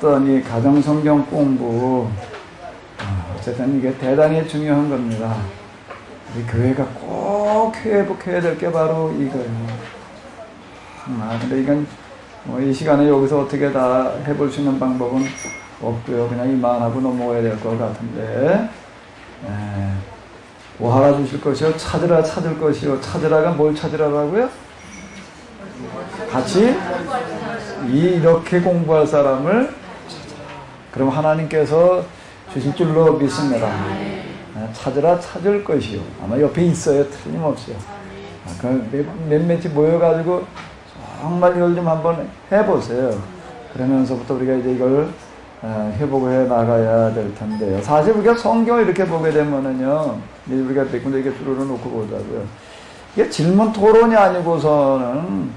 해왔던 이 가정성경 공부, 어쨌든 이게 대단히 중요한 겁니다. 우리 교회가 꼭 회복해야 될 게 바로 이거예요. 근데 이건 뭐 이 시간에 여기서 어떻게 다 해볼 수 있는 방법은 없고요. 그냥 이만하고 넘어가야 될 것 같은데, 뭐 알아주실 것이요? 찾으라 찾을 것이요. 찾으라가 뭘 찾으라고요? 같이 이렇게 공부할 사람을 그럼 하나님께서 주실 줄로 믿습니다. 찾으라 찾을 것이요. 아마 옆에 있어요. 틀림없어요. 몇몇이 모여가지고 정말 이걸 좀 한번 해보세요. 그러면서부터 우리가 이제 이걸 회복을 해 나가야 될 텐데요. 사실 우리가 성경을 이렇게 보게 되면은요, 우리가 몇 군데 이렇게 줄을 놓고 보자고요. 이게 질문 토론이 아니고서는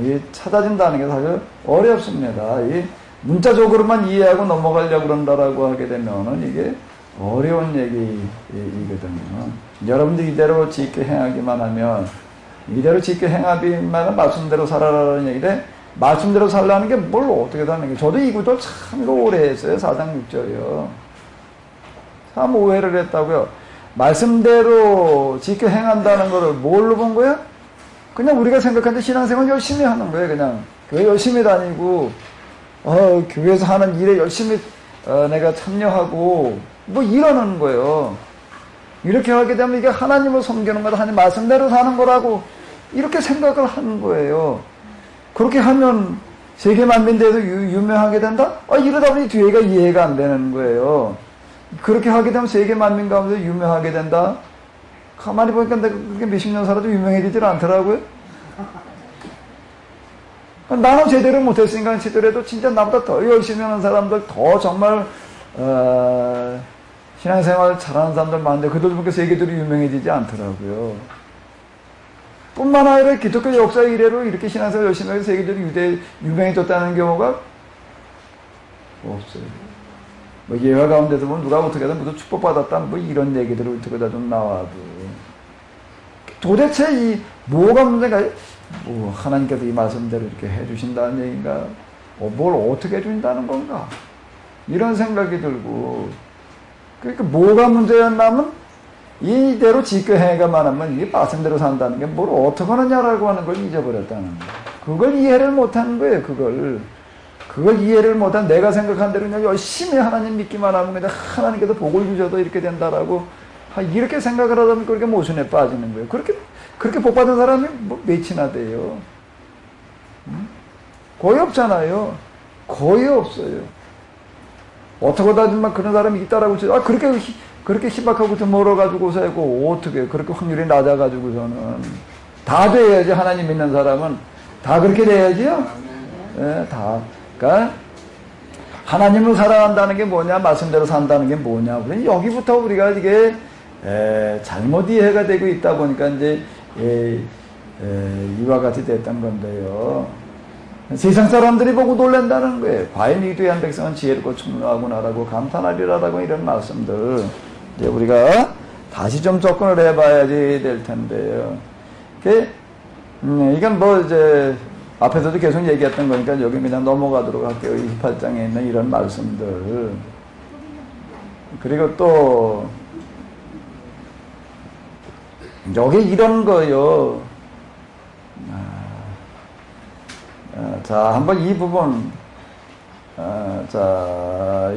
이 찾아진다는 게 사실 어렵습니다. 이 문자적으로만 이해하고 넘어가려고 그런다라고 하게 되면은 이게 어려운 얘기거든요. 여러분들이 이대로 짓게 행하기만 하면, 이대로 짓게 행하기만 말씀대로 살아라는 얘기인데, 말씀대로 살라는 게 뭘 어떻게 하는 게, 저도 이 구절 참 오래 했어요. 4장 6절이요. 참 오해를 했다고요. 말씀대로 짓게 행한다는 거를 뭘로 본 거야? 그냥 우리가 생각하는데 신앙생활 열심히 하는 거예요. 그냥 교회 열심히 다니고, 교회에서 하는 일에 열심히 내가 참여하고 뭐 이러는 거예요. 이렇게 하게 되면 이게 하나님을 섬기는 거다, 하나님 말씀대로 사는 거라고 이렇게 생각을 하는 거예요. 그렇게 하면 세계 만민대에서 유명하게 된다? 이러다 보니 뒤에가 이해가 안 되는 거예요. 그렇게 하게 되면 세계 만민 가운데 유명하게 된다? 가만히 보니까 내가 그렇게 몇십 년 살아도 유명해지질 않더라고요. 나는 제대로 못했으니까 제대로도 진짜 나보다 더 열심히 하는 사람들, 더 정말 신앙생활 잘하는 사람들 많은데 그들 보니까 세계들이 유명해지지 않더라고요. 뿐만 아니라 기독교 역사 이래로 이렇게 신앙생활 열심히 해서 세계들이 유명해졌다는 경우가 없어요. 뭐 예화 가운데서 보면 누가 어떻게든 무슨 축복받았다 뭐 이런 얘기들을 어떻게 다 좀 나와도, 도대체 이 뭐가 문제가, 뭐 하나님께서 이 말씀대로 이렇게 해주신다는 얘기인가, 뭘 어떻게 해준다는 건가, 이런 생각이 들고, 그러니까 뭐가 문제였냐면 이대로 짓게 행해가만 하면 이게 말씀대로 산다는 게 뭘 어떻게 하느냐라고 하는 걸 잊어버렸다는 거예요. 그걸 이해를 못하는 거예요. 그걸 이해를 못한, 내가 생각한 대로 그냥 열심히 하나님 믿기만 하면 그냥 하나님께서 복을 주셔도 이렇게 된다라고 이렇게 생각을 하다 보니까 그렇게 모순에 빠지는 거예요. 그렇게 복 받은 사람이 뭐 몇이나 돼요? 거의 없잖아요. 거의 없어요. 어떻게 하지만 그런 사람이 있다라고 치죠. 그렇게 희박하고 좀 멀어가지고서 하고, 어떻게 그렇게 확률이 낮아가지고서는 다 돼야지. 하나님 믿는 사람은 다 그렇게 돼야지요. 네, 다. 그러니까 하나님을 사랑한다는 게 뭐냐, 말씀대로 산다는 게 뭐냐. 여기부터 우리가 이게 잘못 이해가 되고 있다 보니까 이제 이와 같이 됐던 건데요. 세상 사람들이 보고 놀란다는 거예요. 과연 이 귀한 백성은 지혜롭고 충성하구나라고 감탄하리라라고, 이런 말씀들 이제 우리가 다시 좀 접근을 해봐야지 될 텐데요. 이건 뭐 이제 앞에서도 계속 얘기했던 거니까 여기 그냥 넘어가도록 할게요. 28장에 있는 이런 말씀들. 그리고 또 여기 이런 거요. 자, 한번 이 부분 자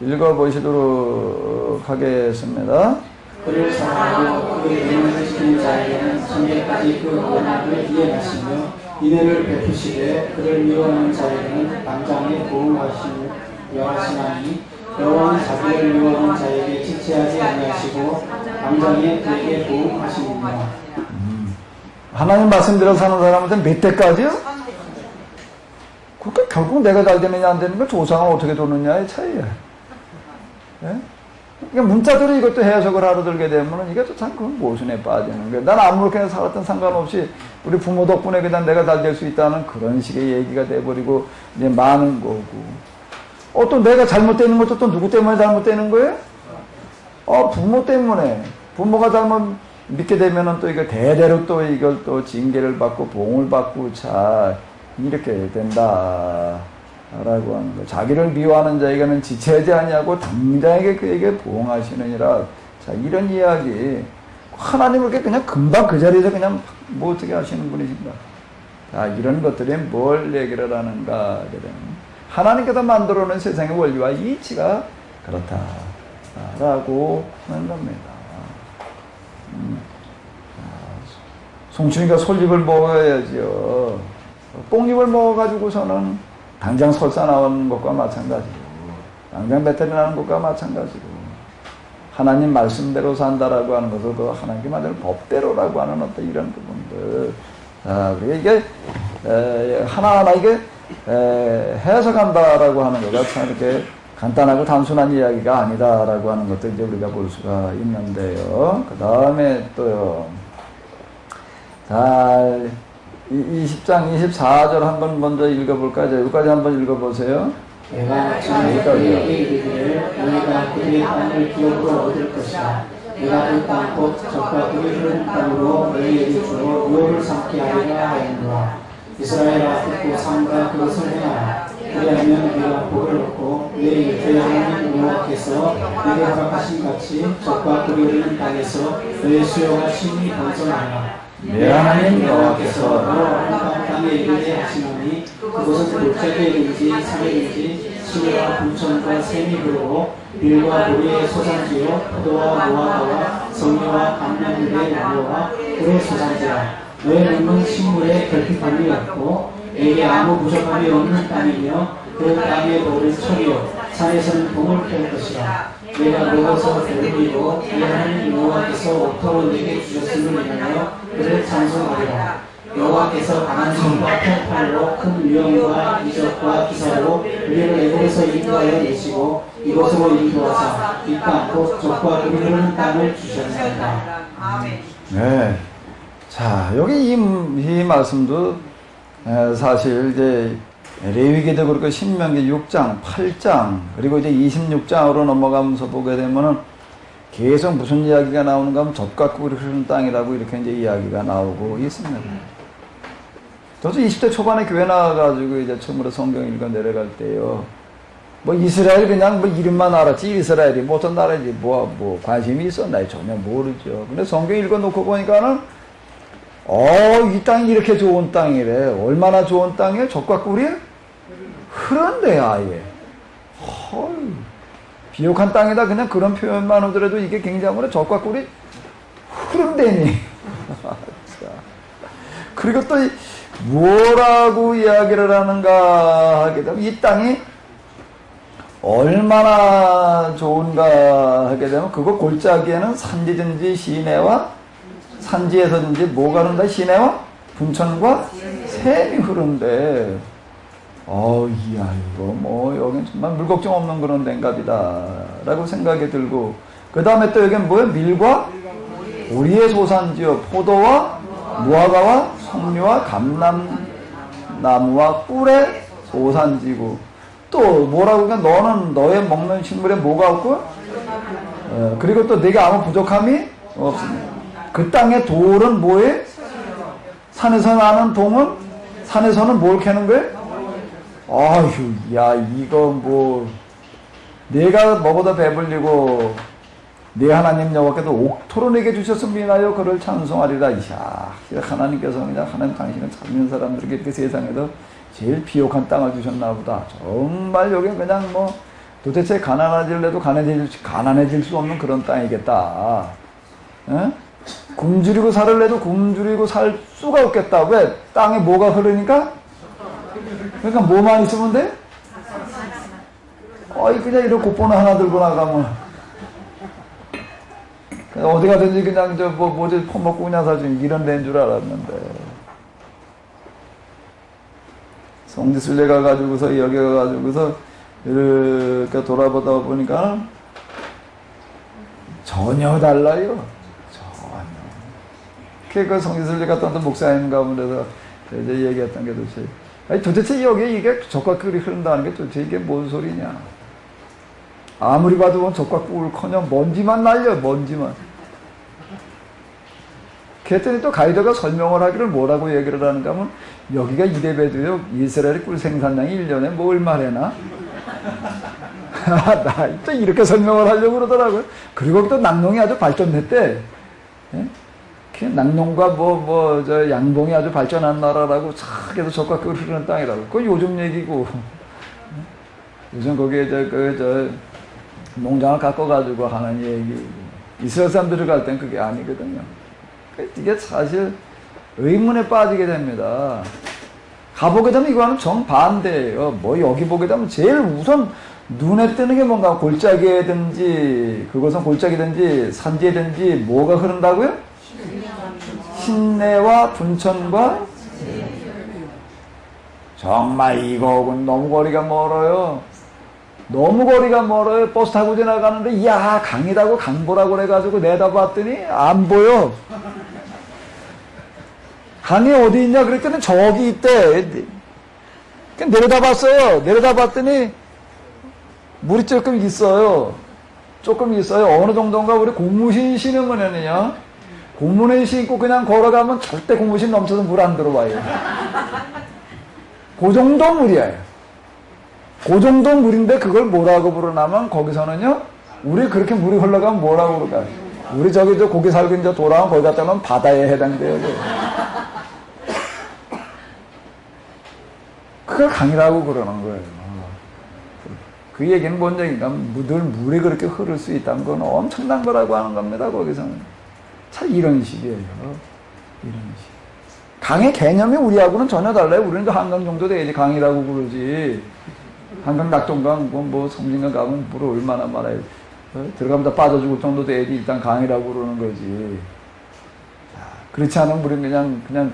읽어보시도록 하겠습니다. 그를 사랑하고 그의 명을 지키는 자에게는 천계까지 그 언약을 이행하시며 인애를 베푸시되 그를 미워하는 자에게는 당장에 보응하시며 명하시나니 여호와는 자기를 미워하는 자에게 지체하지 아니하시고 당장에 그에게 보응하시느니라. 하나님 말씀대로 사는 사람한테 몇 대까지요? 그러니까 결국 내가 잘 되느냐 안 되는 건 조상은 어떻게 도느냐의 차이야. 예? 그러니까 문자대로 이것도 해석을 알아들게 되면 이게 또 참 그건 모순에 빠지는 거예요. 난 아무렇게나 살았던 상관없이 우리 부모 덕분에 그냥 내가 잘 될 수 있다는 그런 식의 얘기가 돼버리고 이제 많은 거고. 또 내가 잘못되는 것도 또 누구 때문에 잘못되는 거예요? 부모 때문에. 부모가 잘못 믿게 되면은 또 이거 대대로 또 이걸 또 징계를 받고 봉을 받고 자 이렇게 된다. 라고 하는 거. 자기를 미워하는 자에게는 지체하지 아니하고 당장에게 그에게 보응하시느니라. 자, 이런 이야기. 하나님을 그냥 금방 그 자리에서 그냥 뭐 어떻게 하시는 분이신가. 자, 이런 것들이 뭘 얘기를 하는가. 하나님께서 만들어 놓은 세상의 원리와 이치가 그렇다라고 하는 겁니다. 송충이가 솔잎을 먹어야지요. 뽕잎을 먹어가지고서는 당장 설사 나오는 것과 마찬가지고, 당장 배터리 나는 것과 마찬가지고, 하나님 말씀대로 산다라고 하는 것을 그 하나님께 만든 법대로라고 하는 어떤 이런 부분들. 이게 하나하나 이게 해석한다라고 하는 거가 참 이렇게 간단하고 단순한 이야기가 아니다라고 하는 것도 이제 우리가 볼 수가 있는데요. 그 다음에 또요. 자, 20장 24절 한번 먼저 읽어볼까요? 여기까지 한번 읽어보세요. 내가 자네에게 이르기를 너희가 그들의 땅을 기업으로 얻을 것이라. 내가 그 땅 곧 젖과 꿀이 흐르는 땅으로 너희에게 주어 유업을 삼게 하리라 하였노라. 이스라엘아 듣고 삼가 그것을 행하라. 그리하면 네가 복을 얻고 내 곁에 하나님 여호와께서 내게 허락하신 같이 젖과 꿀이 흐르는 땅에서 너의 수요가 심히 번성하라. 내 하나님 여호와께서 너 땅에 이르게 하시노니 그것은 골짜기이든지 산이든지 시내와 분천과 샘이 흐르고 밀과 보리의 소산지요 포도와 무화과와 성류와 감람들의 나무와 꿀의 소산지라. 너의 몸은 식물에 결핍함이 없고 내게 아무 부족함이 없는 땅이며 그 땅에 모든 철이요 산에서는 봄을 펼 것이라. 내가 먹어서 배부리고 내 하나님 여호와께서 옥토로 내게 주셨음을 인하여 그를 찬송하리라. 여호와께서 강한 손과 폭발로 큰 위엄과 이적과 기사로 우리를 애굽에서 인도하여 내시고 이곳으로 인도하사 이 땅 곧 젖과 꿀이 흐르는 땅을 주셨습니다. 네. 자, 여기 이 말씀도 사실 이제 레위기도 그렇고 신명기 6장, 8장 그리고 이제 26장으로 넘어가면서 보게 되면은 계속 무슨 이야기가 나오는가 하면 젖과 꿀이 흐르는 땅이라고 이렇게 이제 이야기가 나오고 있습니다. 저도 20대 초반에 교회 나와가지고 이제 처음으로 성경 읽어 내려갈 때요. 뭐 이스라엘 그냥 뭐 이름만 알았지 이스라엘이 뭐 어떤 나라인지 뭐 관심이 있었나 전혀 모르죠. 근데 성경 읽어 놓고 보니까는 이 땅이 이렇게 좋은 땅이래. 얼마나 좋은 땅이에요? 젖과 꿀이 흐른데 아예. 비옥한 땅이다 그냥 그런 표현만 하더라도 이게 굉장히 젖과 꿀이 흐른다니. 그리고 또 뭐라고 이야기를 하는가 하게 되면 이 땅이 얼마나 좋은가 하게 되면 그거 골짜기에는 산지든지 시내와 산지에서든지 뭐가 흐른다? 시내와 분천과 샘이 흐른데 이야 이거 뭐 여긴 정말 물 걱정 없는 그런 덴갑이다 라고 생각이 들고 그 다음에 또 여긴 뭐예요? 밀과 보리의 소산지요 포도와 무화과와 석류와 감람나무와 꿀의 소산지고 또 뭐라고 그러니까 너는 너의 먹는 식물에 뭐가 없고 그리고 또 내게 아무 부족함이 없습니다. 그 땅의 돌은 뭐에? 산에서 나는 동은 산에서는 뭘 캐는 거예요? 아휴 야 이거 뭐 내가 먹어도 배불리고 내 하나님 여호와께서 옥토로 내게 주셨음을 인하여 그를 찬송하리라. 이야 하나님께서 그냥 하나님 당신을 찾는 사람들에게 이렇게 세상에서 제일 비옥한 땅을 주셨나 보다. 정말 여기 그냥 뭐 도대체 가난해질래도 가난해질 수 없는 그런 땅이겠다. 에? 굶주리고 살을래도 굶주리고 살 수가 없겠다. 왜? 땅에 뭐가 흐르니까? 그러니까 뭐만 있으면 돼? 그냥 이런 곱보는 하나 들고 나가면 그냥 어디 가든지 그냥 뭐지 퍼먹고 그냥 사지 이런 데인 줄 알았는데 성지순례 가가지고서 여기 가가지고서 이렇게 돌아보다 보니까 전혀 달라요. 그 성지순례 갔던 목사님 가운데서 이제 얘기했던 게 도대체 여기 이게 젖과 꿀이 흐른다는 게 도대체 이게 뭔 소리냐. 아무리 봐도 젖과 꿀커녕 먼지만 날려 먼지만. 그랬더니 또 가이드가 설명을 하기를 뭐라고 얘기를 하는가 하면 여기가 이래봬도요 이스라엘의 꿀 생산량이 1년에 뭐 얼마래나? 나 또 이렇게 설명을 하려고 그러더라고요. 그리고 또 낙농이 아주 발전했대. 예? 낙농과 저 양봉이 아주 발전한 나라라고 착해서 적과 꿀 흐르는 땅이라고. 그건 요즘 얘기고. 요즘 거기에 저 농장을 깎아가지고 하는 얘기. 이스라엘 사람들이 갈 땐 그게 아니거든요. 이게 사실 의문에 빠지게 됩니다. 가보게 되면 이거는 정반대예요. 뭐 여기 보게 되면 제일 우선 눈에 뜨는 게 뭔가 골짜기든지 그것은 골짜기든지 산지든지 뭐가 흐른다고요? 신내와 분천과 정말 이거하고는 너무 거리가 멀어요. 너무 거리가 멀어요. 버스 타고 지나가는데 야 강이라고 강보라고 그래가지고 내다봤더니 안 보여. 강이 어디 있냐 그랬더니 저기 있대. 내려다봤어요. 내려다봤더니 물이 조금 있어요. 조금 있어요. 어느 정도인가 우리 고무신 신으면은요. 고무신 신고 그냥 걸어가면 절대 고무신 넘쳐서 물 안 들어와요. 그 정도 물이에요. 그 정도 물인데 그걸 뭐라고 부르냐면 거기서는요. 우리 그렇게 물이 흘러가면 뭐라고 그럴까요? 우리 저기 저 고기 살고 이제 돌아오면 거기 갔다 오면 바다에 해당돼요. 그걸 강이라고 그러는 거예요. 그 얘기는 뭔 얘기인가? 물이 그렇게 흐를 수 있다는 건 엄청난 거라고 하는 겁니다. 거기서는. 참 이런 식이에요. 이런 식. 강의 개념이 우리하고는 전혀 달라요. 우리는 한강 정도 돼야지 강이라고 그러지. 한강 낙동강 뭐 성진강 가면 물을 얼마나 말아요. 들어가면 다 빠져 죽을 정도 돼야지 일단 강이라고 그러는 거지. 그렇지 않으면 우리는 그냥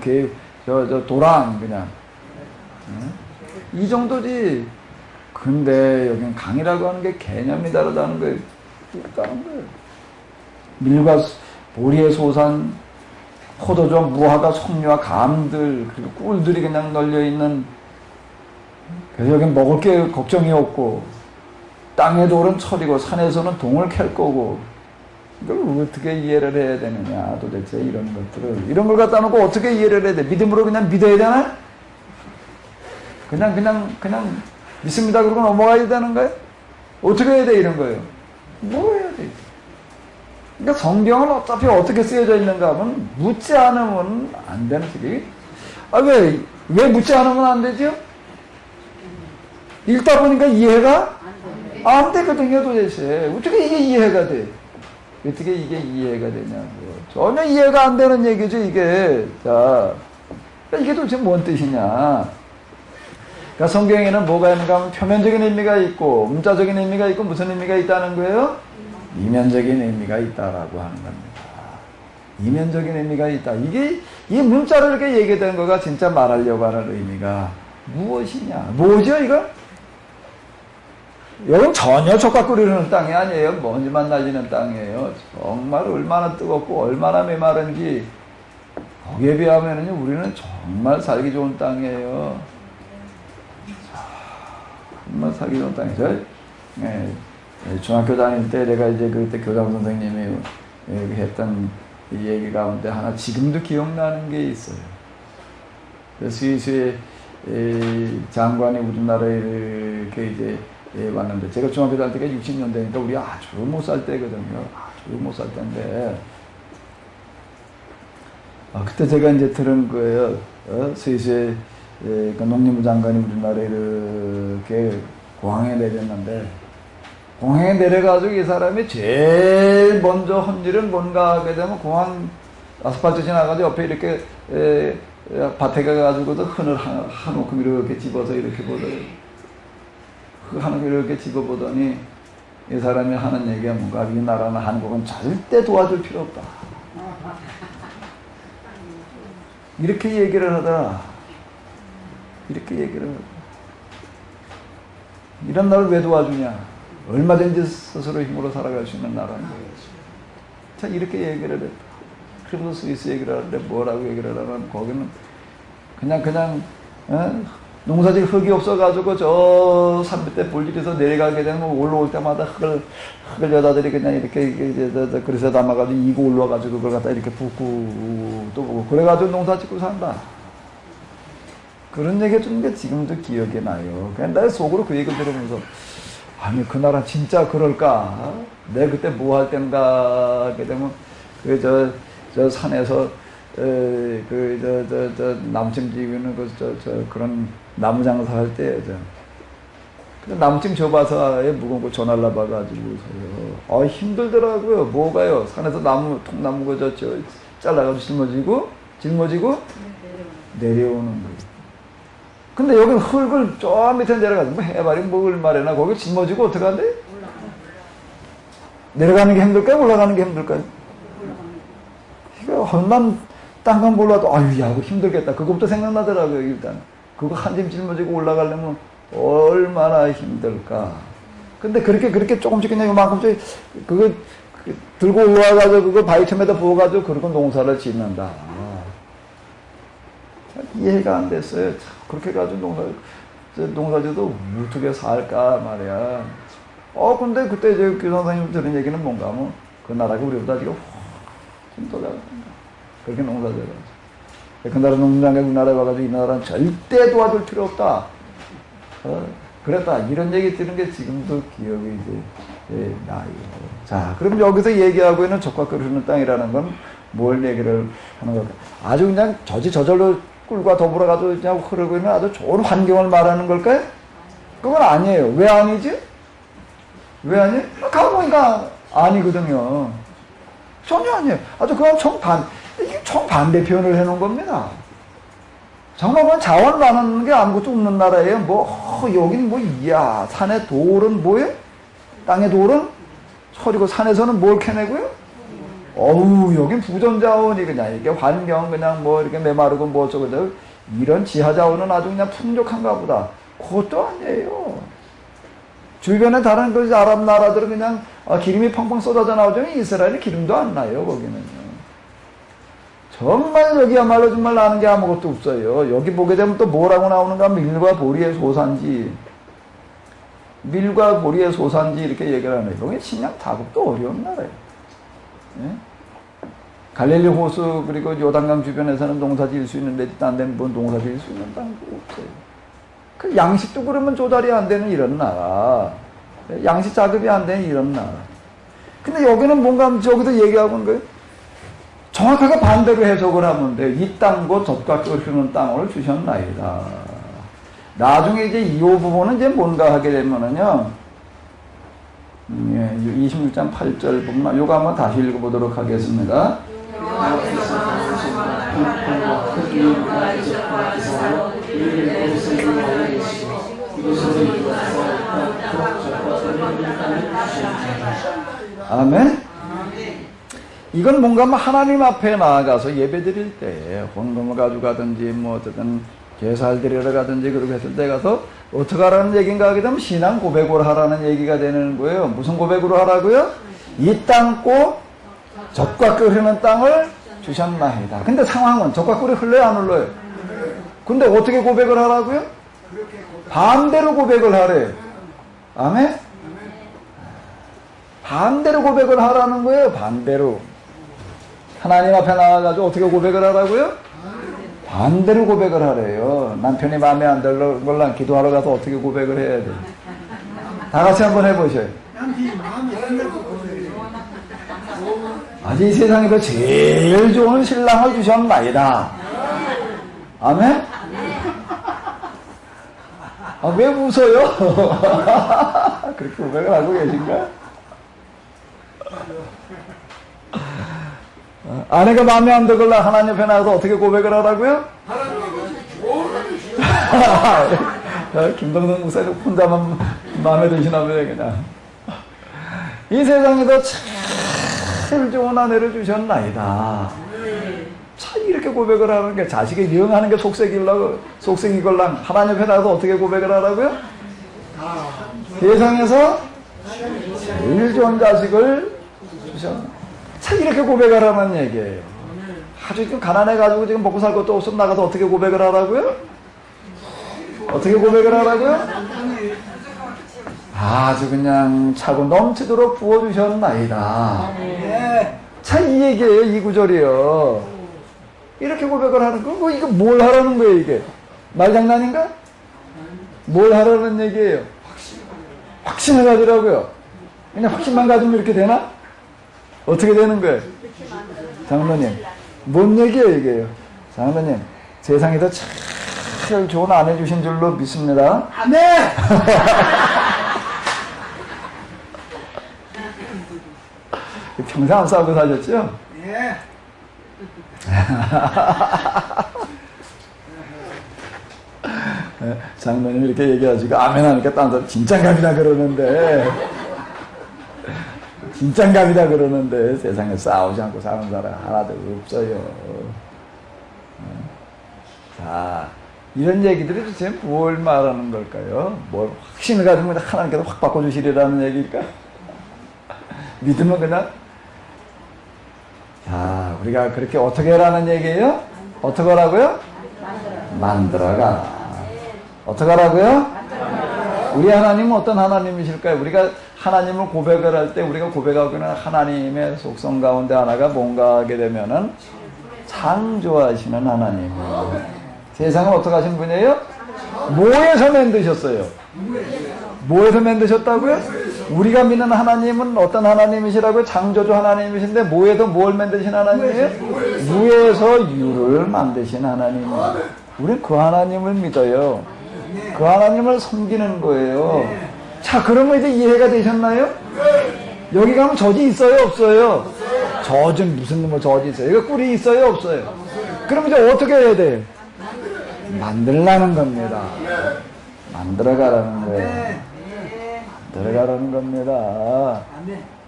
저 도랑 그냥. 이 정도지. 근데 여기는 강이라고 하는 게 개념이 다르다는 거예요. 다른 거예요. 밀과 보리의 소산, 포도주, 무화과, 석류와 감들, 그리고 꿀들이 그냥 널려있는, 그래서 여긴 먹을 게 걱정이 없고, 땅에 돌은 철이고, 산에서는 동을 캘 거고, 이걸 어떻게 이해를 해야 되느냐, 도대체 이런 것들을. 이런 걸 갖다 놓고 어떻게 이해를 해야 돼? 믿음으로 그냥 믿어야 되나? 그냥 믿습니다. 그러고 넘어가야 되는 거예요? 어떻게 해야 돼? 이런 거예요. 뭐 해야 돼? 그러니까 성경은 어차피 어떻게 쓰여져 있는가 하면 묻지 않으면 안 되는 소리. 왜 묻지 않으면 안 되죠? 읽다 보니까 이해가 안 되거든요, 도대체. 어떻게 이게 이해가 돼? 어떻게 이게 이해가 되냐고. 전혀 이해가 안 되는 얘기죠, 이게. 자, 이게 도대체 뭔 뜻이냐. 그러니까 성경에는 뭐가 있는가 하면 표면적인 의미가 있고 문자적인 의미가 있고 무슨 의미가 있다는 거예요? 이면적인 의미가 있다라고 하는 겁니다. 이면적인 의미가 있다. 이 문자로 이렇게 얘기된 거가 진짜 말하려고 하는 의미가 무엇이냐? 뭐죠 이거? 여긴 전혀 족각 끓이는 땅이 아니에요. 먼지만 날리는 땅이에요. 정말 얼마나 뜨겁고 얼마나 메마른지 거기에 비하면은 우리는 정말 살기 좋은 땅이에요. 정말 살기 좋은 땅이죠. 중학교 다닐 때 내가 이제 그때 교장 선생님이 했던 이 얘기 가운데 하나 지금도 기억나는 게 있어요. 스위스의 장관이 우리나라에 이렇게 이제 왔는데 제가 중학교 다닐 때가 60년대니까 우리 아주 못 살 때거든요. 아주 못 살 때인데 그때 제가 이제 들은 거예요. 스위스의 그 농림부 장관이 우리나라에 이렇게 공항에 내렸는데 공항에 내려가지고 이 사람이 제일 먼저 한 일은 뭔가 하게 되면 공항 아스팔트 지나가지고 옆에 이렇게 밭에 가가지고도 흙을 한 움큼 이렇게 집어서 이렇게 보더니 하는 거 이렇게 집어보더니 이 사람이 하는 얘기가 뭔가 이 나라는 한국은 절대 도와줄 필요 없다. 이렇게 얘기를 하더라. 이렇게 얘기를 하더라. 이런 나라를 왜 도와주냐? 얼마든지 스스로 힘으로 살아갈 수 있는 나라인 거예요. 자, 이렇게 얘기를 했다. 그러면서 스위스 얘기를 하는데 뭐라고 얘기를 하냐면 거기는 그냥 농사질 흙이 없어가지고 저 산 밑에 볼일에서 내려가게 되면 올라올 때마다 흙을 여자들이 그냥 이렇게 그릇에 담아가지고 이고 올라와가지고 그걸 갖다 이렇게 붓고 또 보고 그래가지고 농사 짓고 산다. 그런 얘기 해주는 게 지금도 기억이 나요. 그냥 내 속으로 그 얘기 들으면서 아니 그 나라 진짜 그럴까? 내가 그때 뭐 할 땐가 하게 되면 저 산에서 나무찜 집에는 그런 나무 장사할 때 나무찜 접어서 무거운 거 전화를 봐가지고 힘들더라고요. 뭐가요? 산에서 통나무 거 잘라가지고 짊어지고 내려오는 거예요. 근데 여기는 흙을 저 밑에 내려가서 뭐 해발이 뭐 얼마래나 거기 짊어지고 어떡한대? 내려가는 게 힘들까요? 올라가는 게 힘들까요? 이거 험난 땅간 몰라도 아유 야 힘들겠다. 그것부터 생각나더라고요. 일단 그거 한 짐 짊어지고 올라가려면 얼마나 힘들까. 근데 그렇게 조금씩 그냥 요만큼씩 그거 들고 올라가서 그거 바위틈에다 부어가지고 그러고 농사를 짓는다. 이해가 안 됐어요. 그렇게 가지고 농사지도 어떻게 살까 말이야. 근데 그때 그 선생님 들은 얘기는 뭔가 하면 그 나라가 우리보다 지금 훨씬 더 잘한다. 그렇게 농사져가지고. 그 나라 농장에 우리나라에 와가지고 이 나라는 절대 도와줄 필요 없다. 그랬다. 이런 얘기 들은 게 지금도 기억이 이제 나요. 자, 그럼 여기서 얘기하고 있는 적과 끓는 땅이라는 건 뭘 얘기를 하는 걸까? 아주 그냥 저절로 꿀과 더불어가지고 그냥 흐르고 있는 아주 좋은 환경을 말하는 걸까요? 그건 아니에요. 왜 아니지? 왜 아니? 가보니까 아니거든요. 전혀 아니에요. 아주 그건 이게 정반대 표현을 해놓은 겁니다. 정말 그건 자원 많은 게 아무것도 없는 나라예요. 여긴 이야. 산의 돌은 뭐예요? 땅의 돌은 철이고 산에서는 뭘 캐내고요? 여긴 부전자원이 그냥 이렇게 환경 그냥 이렇게 메마르고 어쩌고 이런 지하자원은 아주 그냥 풍족한가 보다. 그것도 아니에요. 주변에 다른 아랍 나라들은 그냥 기름이 펑펑 쏟아져 나오죠. 이스라엘은 기름도 안 나요. 거기는요. 정말 여기야말로 정말 나는 게 아무것도 없어요. 여기 보게 되면 또 뭐라고 나오는가? 밀과 보리의 소산지. 밀과 보리의 소산지 이렇게 얘기를 하네요. 여기 식량 다국도 어려운 나라예요. 예? 갈릴리 호수 그리고 요단강 주변에서는 농사 지을 수 있는데 딴 데는 농사 지을 수 있는 땅도 없어요. 그 양식도 그러면 조달이 안 되는 이런 나라. 양식 자급이 안 되는 이런 나라. 근데 여기는 뭔가 저기도 얘기하고 있는 거예요. 정확하게 반대로 해석을 하면 돼요. 이 땅과 젖과 끓는 땅을 주셨나이다. 나중에 이제 이 부분은 이제 뭔가 하게 되면은요. 26장 8절 부분, 요거 한번 다시 읽어보도록 하겠습니다. 아멘? 이건 뭔가 하나님 앞에 나아가서 예배 드릴 때, 헌금을 가져가든지, 어쨌든, 제사를 드리러 가든지, 그러고 했을 때 가서, 어떻게 하라는 얘기인가 하게 되면 신앙 고백으로 하라는 얘기가 되는 거예요. 무슨 고백으로 하라고요? 이 땅고 젖과 꿀 흐르는 땅을 주셨나이다. 근데 상황은 젖과 꿀이 흘러요, 안 흘러요? 근데 어떻게 고백을 하라고요? 반대로 고백을 하래요. 아멘? 반대로 고백을 하라는 거예요, 반대로. 하나님 앞에 나와가지고 어떻게 고백을 하라고요? 반대로 고백을 하래요. 남편이 마음에 안 들는 걸랑 기도하러 가서 어떻게 고백을 해야 돼? 다 같이 한번 해보셔요. 아직 이 세상에서 제일 좋은 신랑을 주셨나이다. 아멘? 왜 웃어요? 그렇게 고백을 하고 계신가? 아내가 마음에 안 들걸라 하나님 앞에 나와서 어떻게 고백을 하라고요? 김동동 목사님 혼자만 마음에 드시나 보네 그냥. 이 세상에서 제일 좋은 아내를 주셨나이다. 참 이렇게 고백을 하는 게 자식이 유행하는 게 속색이걸랑 하나님 앞에 나와서 어떻게 고백을 하라고요? 세상에서 제일 좋은 자식을 주셨나. 참 이렇게 고백을 하는 얘기예요. 아주 지금 가난해가지고 지금 먹고 살 것도 없으면 나가서 어떻게 고백을 하라고요? 어떻게 고백을 하라고요? 아주 그냥 차고 넘치도록 부어주셨나이다. 자, 이 얘기예요. 이 구절이요. 이렇게 고백을 하는 거, 이거 뭘 하라는 거예요, 이게? 말장난인가? 뭘 하라는 얘기예요? 확신을 가지라고요. 그냥 확신만 가지면 이렇게 되나? 어떻게 되는 거예요? 장로님, 뭔 얘기예요, 이게요? 장로님, 세상에서 제일 좋은 아내 주신 줄로 믿습니다. 아멘! 평생 안 싸우고 사셨죠? 예. 장로님 이렇게 얘기하시고 아멘 하니까 딴 사람 진짠갑이다 그러는데 진짠갑이다 그러는데 세상에 싸우지 않고 사는 사람 하나도 없어요. 자, 이런 얘기들이 도대체 뭘 말하는 걸까요? 뭘 확신을 가지고 하나님께서 확 바꿔주시리라는 얘기일까? 믿으면 그냥 자, 우리가 그렇게 어떻게 하라는 얘기예요? 어떻게 하라고요? 만들어가. 어떻게 하라고요? 우리 하나님은 어떤 하나님이실까요? 우리가 하나님을 고백을 할 때 우리가 고백하고는 하나님의 속성 가운데 하나가 뭔가 하게 되면은 창조하시는 하나님이에요. 세상을 어떻게 하신 분이에요? 뭐에서 만드셨어요? 뭐에서 만드셨다고요? 우리가 믿는 하나님은 어떤 하나님이시라고요? 창조주 하나님이신데 뭐에서 뭘 만드신 하나님이에요? 무에서 유를 만드신 하나님이에요. 우리는 그 하나님을 믿어요. 그 하나님을 섬기는 거예요. 자, 그러면 이제 이해가 되셨나요? 여기 가면 젖이 있어요? 없어요? 젖은 무슨 뭐 젖이 있어요? 이거 꿀이 있어요? 없어요? 그럼 이제 어떻게 해야 돼요? 만들라는 겁니다. 만들어가라는 거예요. 만들어가라는 겁니다.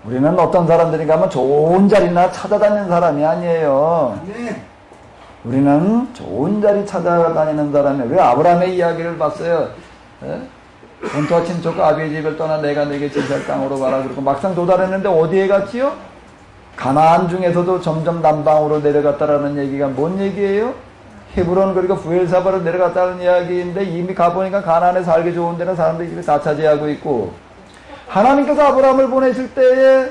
우리는 어떤 사람들이 가면 좋은 자리나 찾아다니는 사람이 아니에요. 우리는 좋은 자리 찾아다니는 사람이에요. 왜 아브라함의 이야기를 봤어요? 본토와 친척과 아비의 집을 떠나 내가 네게 지시할 땅으로 가라. 그리고 막상 도달했는데 어디에 갔지요? 가나안 중에서도 점점 남방으로 내려갔다라는 얘기가 뭔 얘기예요? 헤브론 그리고 부엘사바로 내려갔다는 이야기인데 이미 가보니까 가나안에 살기 좋은 데는 사람들이 집에 다 차지하고 있고 하나님께서 아브라함을 보내실 때에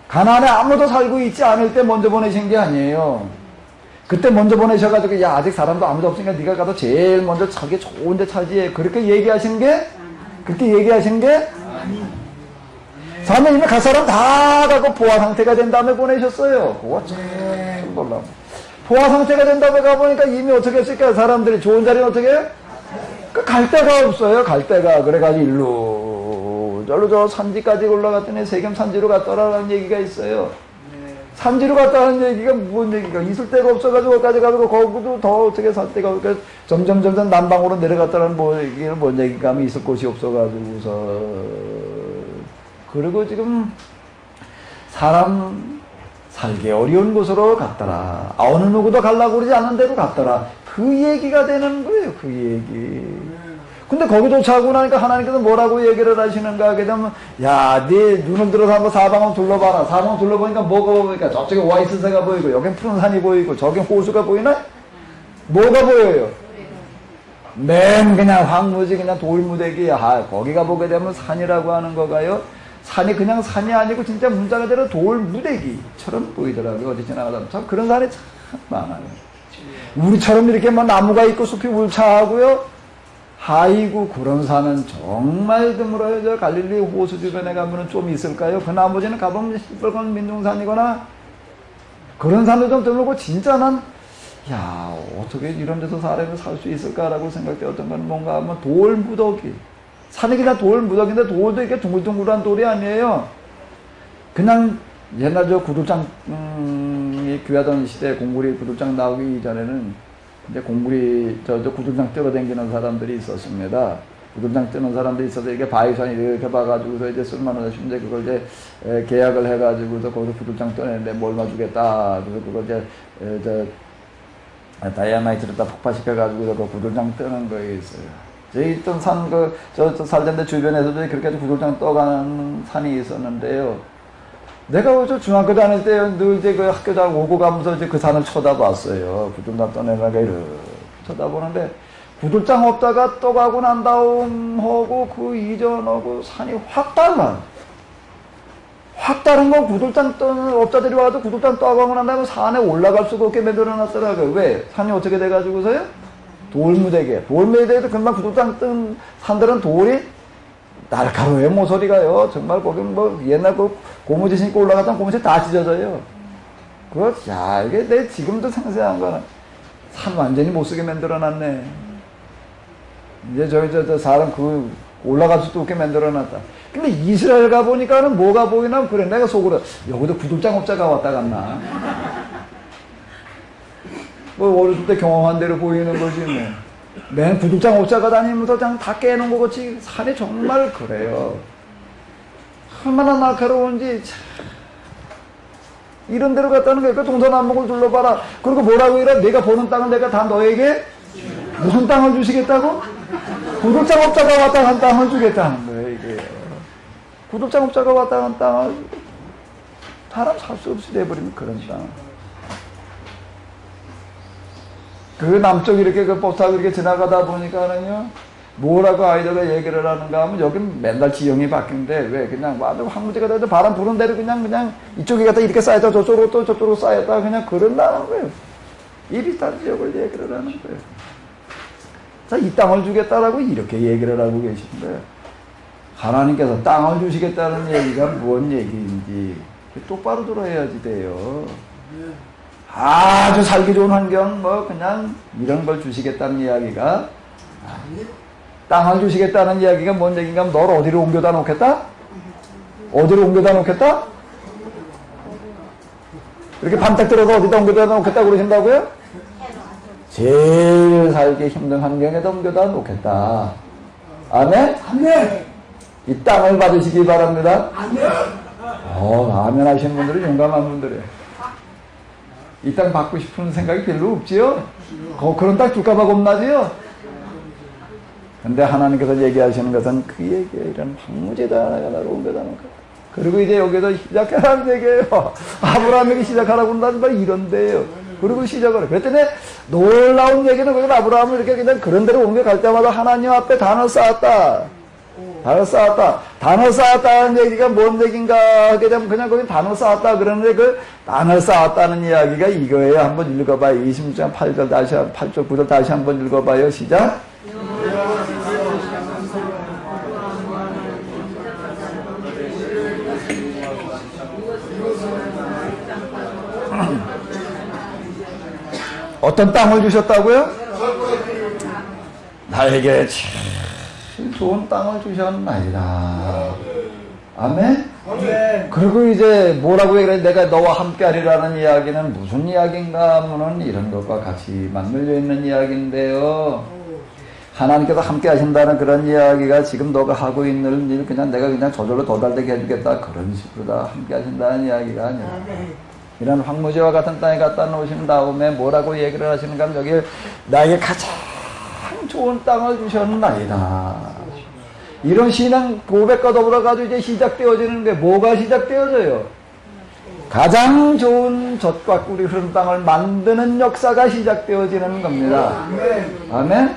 가나안에 아무도 살고 있지 않을 때 먼저 보내신 게 아니에요. 그때 먼저 보내셔가지고 야 아직 사람도 아무도 없으니까 네가 가서 제일 먼저 자기 좋은 데 차지해. 그렇게 얘기하신 게 사람이 이미 갈 사람 다 가고 포화 상태가 된 다음에 보내셨어요. 그거 참 놀라워. 포화 상태가 된 다음에 가보니까 이미 어떻게 했을까? 사람들이 좋은 자리는 어떻게 해요? 갈 데가 없어요. 갈 데가. 그래가지고 일로 절로 저 산지까지 올라갔더니 세겜 산지로 갔더라라는 얘기가 있어요. 산지로 갔다는 얘기가 뭔 얘기가 있을 데가 없어가지고 거기까지 가고 거기도 더 어떻게 살 데가 없고 점점 남방으로 내려갔다는 뭔 얘기가 하면 있을 곳이 없어가지고서 그리고 지금 사람 살기 어려운 곳으로 갔더라. 어느 누구도 가려고 그러지 않는 데로 갔더라. 그 얘기가 되는 거예요. 그 얘기. 근데 거기 도착하고 나니까 하나님께서 뭐라고 얘기를 하시는가 하게 되면 야, 네 눈을 들어서 한번 사방을 둘러봐라. 사방을 둘러보니까 뭐가 보이니까 저쪽에 오아시스가 보이고 여긴 푸른 산이 보이고 저긴 호수가 보이나? 뭐가 보여요? 맨 그냥 황무지 그냥 돌무대기. 아, 거기가 보게 되면 산이라고 하는 거가요. 산이 그냥 산이 아니고 진짜 문자 그대로 돌무대기처럼 보이더라고요. 어디 지나가다 참 그런 산이 참 많아요. 우리처럼 이렇게 뭐 나무가 있고 숲이 울창하고요. 아이고 그런 산은 정말 드물어요. 저 갈릴리 호수 주변에 가면은 좀 있을까요? 그 나머지는 가보면 시뻘건 민둥산이거나 그런 산도 좀 드물고 진짜 난 야 어떻게 이런 데서 사람이 살 수 있을까라고 생각되었던 건 뭔가 하면 돌무더기. 산이 그냥 돌무더기인데 돌도 이렇게 둥글둥글한 돌이 아니에요. 그냥 옛날 저 구들장이 귀하던 시대 공구리 구들장 나오기 이전에는 이제 공구리 저 구들장 뛰어다니는 사람들이 있었습니다. 구들장 뛰는 사람들이 있어서 이게 바위산이 이렇게 봐가지고서 이제 쓸만한 이제 그걸 이제 계약을 해가지고서 거기서 구들장 떠내는데 뭘 놔주겠다. 그래서 그걸 이제 다이아마이트를 다 폭파시켜가지고서 그 구들장 뜨는 거에 있어요. 저기 있던 산 저 살던데 주변에서도 그렇게 해서 구들장 떠가는 산이 있었는데요. 내가 저 중학교 다닐 때 늘 이제 그 학교 다 오고 가면서 이제 그 산을 쳐다봤어요. 구들장 떠내다가 이렇게 쳐다보는데 구들장 없다가 또 가고 난 다음 하고 그 이전하고 산이 확 달라. 확 다른 건 구들장 업자들이 와도 구들장 떠가고 난 다음에 산에 올라갈 수가 없게 만들어놨더라고요. 왜? 산이 어떻게 돼가지고서요? 돌무대게. 돌무대게도 금방 구들장 뜬 산들은 돌이 날카로워요. 모서리가요. 정말 거기 뭐 옛날 그 고무지 신고 올라갔던 고무지 다 찢어져요. 그거, 야, 이게 내 지금도 생생한 거는 산 완전히 못 쓰게 만들어놨네. 이제 저 사람 그 올라갈 수도 없게 만들어놨다. 근데 이스라엘 가보니까는 뭐가 보이나? 그래, 내가 속으로, 여기도 구들장 업자가 왔다 갔나? 뭐, 어렸을 때 경험한 대로 보이는 거지, 뭐. 맨 구들장 업자가 다니면서 그냥 다 깨는 거 같이 산이 정말 그래요. 얼마나 날카로운지, 참. 이런 데로 갔다는 거예요. 그 동서남북을 둘러봐라. 그리고 뭐라고 이래? 내가 보는 땅을 내가 다 너에게 무슨 땅을 주시겠다고? 구들장 업자가 왔다 간 땅을 주겠다는 거예요, 이게. 구들장 업자가 왔다 간 땅을 사람 살 수 없이 돼버리면 그런 땅. 그 남쪽 이렇게 그 버스하고 이렇게 지나가다 보니까는요, 뭐라고 아이들가 얘기를 하는가 하면 여긴 맨날 지형이 바뀌는데 왜 그냥 완전 황무지가 돼도 바람 부는 대로 그냥 이쪽에 갖다 이렇게 쌓였다 저쪽으로 또 저쪽으로 쌓였다 그냥 그런다는 거예요. 이 비슷한 지역을 얘기를 하는 거예요. 자, 이 땅을 주겠다라고 이렇게 얘기를 하고 계신데 하나님께서 땅을 주시겠다는 얘기가 무슨 얘기인지 똑바로 들어야지 돼요. 아주 살기 좋은 환경 뭐 그냥 이런 걸 주시겠다는 이야기가 땅을 주시겠다는 이야기가 뭔 얘기인가 하면 널 어디로 옮겨다 놓겠다? 어디로 옮겨다 놓겠다? 이렇게 밤딱 들어서 어디다 옮겨다 놓겠다 그러신다고요? 제일 살기 힘든 환경에다 옮겨다 놓겠다. 아멘? 아멘. 이 땅을 받으시기 바랍니다. 아멘. 아멘 하시는 분들은 용감한 분들이에요. 이 땅 받고 싶은 생각이 별로 없지요? 그런 땅 줄까봐 겁나지요? 근데 하나님께서 얘기하시는 것은 그 얘기예요. 이런 황무지다 나로 옮겨다 놓을까. 그리고 이제 여기서 시작하라는 얘기예요. 아브라함에게 시작하라고 한다는 말 이런데요. 그리고 시작을 해. 그랬더니 놀라운 얘기는 그건 아브라함을 이렇게 그냥 그런 데로 옮겨갈 때마다 하나님 앞에 단을 쌓았다. 단을 쌓았다. 단을 쌓았다는 얘기가 뭔 얘기인가 하게 되면 그냥 거기 단을 쌓았다 그러는데 그 단을 쌓았다는 이야기가 이거예요. 한번 읽어봐요. 26장 8절 다시 8절 9절 다시 한번 읽어봐요. 시작. 어떤 땅을 주셨다고요? 나에게 참 좋은 땅을 주셨나이다. 아멘? 아멘. 그리고 이제 뭐라고 얘기해? 내가 너와 함께 하리라는 이야기는 무슨 이야기인가 하면은 이런 것과 같이 맞물려 있는 이야기인데요. 하나님께서 함께 하신다는 그런 이야기가 지금 너가 하고 있는 일 그냥 내가 그냥 저절로 도달되게 해주겠다 그런 식으로 다 함께 하신다는 이야기가 아니라 이런 황무지와 같은 땅에 갖다 놓으신 다음에 뭐라고 얘기를 하시는가 하면 여기 나에게 가장 좋은 땅을 주셨나이다. 이런 신앙 고백과 더불어 가지고 이제 시작되어지는 게 뭐가 시작되어져요? 가장 좋은 젖과 꿀이 흐르는 땅을 만드는 역사가 시작되어지는 겁니다. 아멘?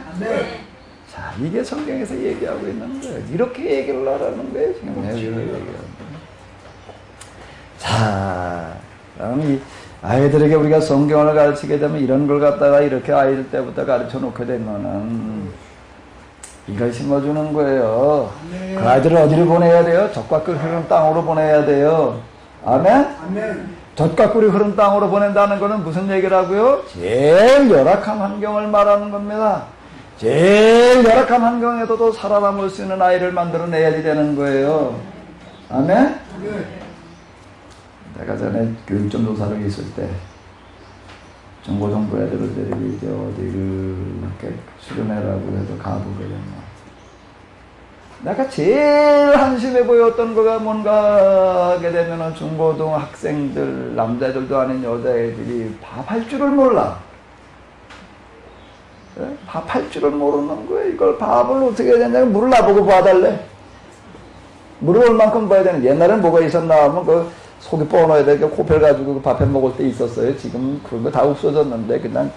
자, 이게 성경에서 얘기하고 있는 거예요. 이렇게 얘기를 하라는 거예요. 지금 여기를 얘기하는 거예요. 자, 그럼 이 아이들에게 우리가 성경을 가르치게 되면 이런 걸 갖다가 이렇게 아이들 때부터 가르쳐 놓게 되면은 이걸 심어주는 거예요. 그 아이들을 어디로 보내야 돼요? 젖과 꿀이 흐르는 땅으로 보내야 돼요. 아멘? 젖과 꿀이 흐르는 땅으로 보낸다는 것은 무슨 얘기를 하고요? 제일 열악한 환경을 말하는 겁니다. 제일 열악한 환경에서도 살아남을 수 있는 아이를 만들어내야 되는 거예요. 아멘? 내가 전에 교육전도사로 있을 때 중고등부 애들을 데리고 이제 어디를 이렇게 수련회라고 해서 가보게 됐나. 내가 제일 한심해 보였던 거가 뭔가 하게 되면은 중고등 학생들, 남자애들도 아닌 여자애들이 밥할 줄을 몰라. 밥할 줄을 모르는 거예요. 이걸 밥을 어떻게 해야 되냐면 물을 나보고 봐달래. 물을 얼만큼 봐야 되는. 옛날엔 뭐가 있었나 하면 그 속이 뻔해야 되니까 코펠 가지고 그 밥해 먹을 때 있었어요. 지금 그런 거 다 없어졌는데 그냥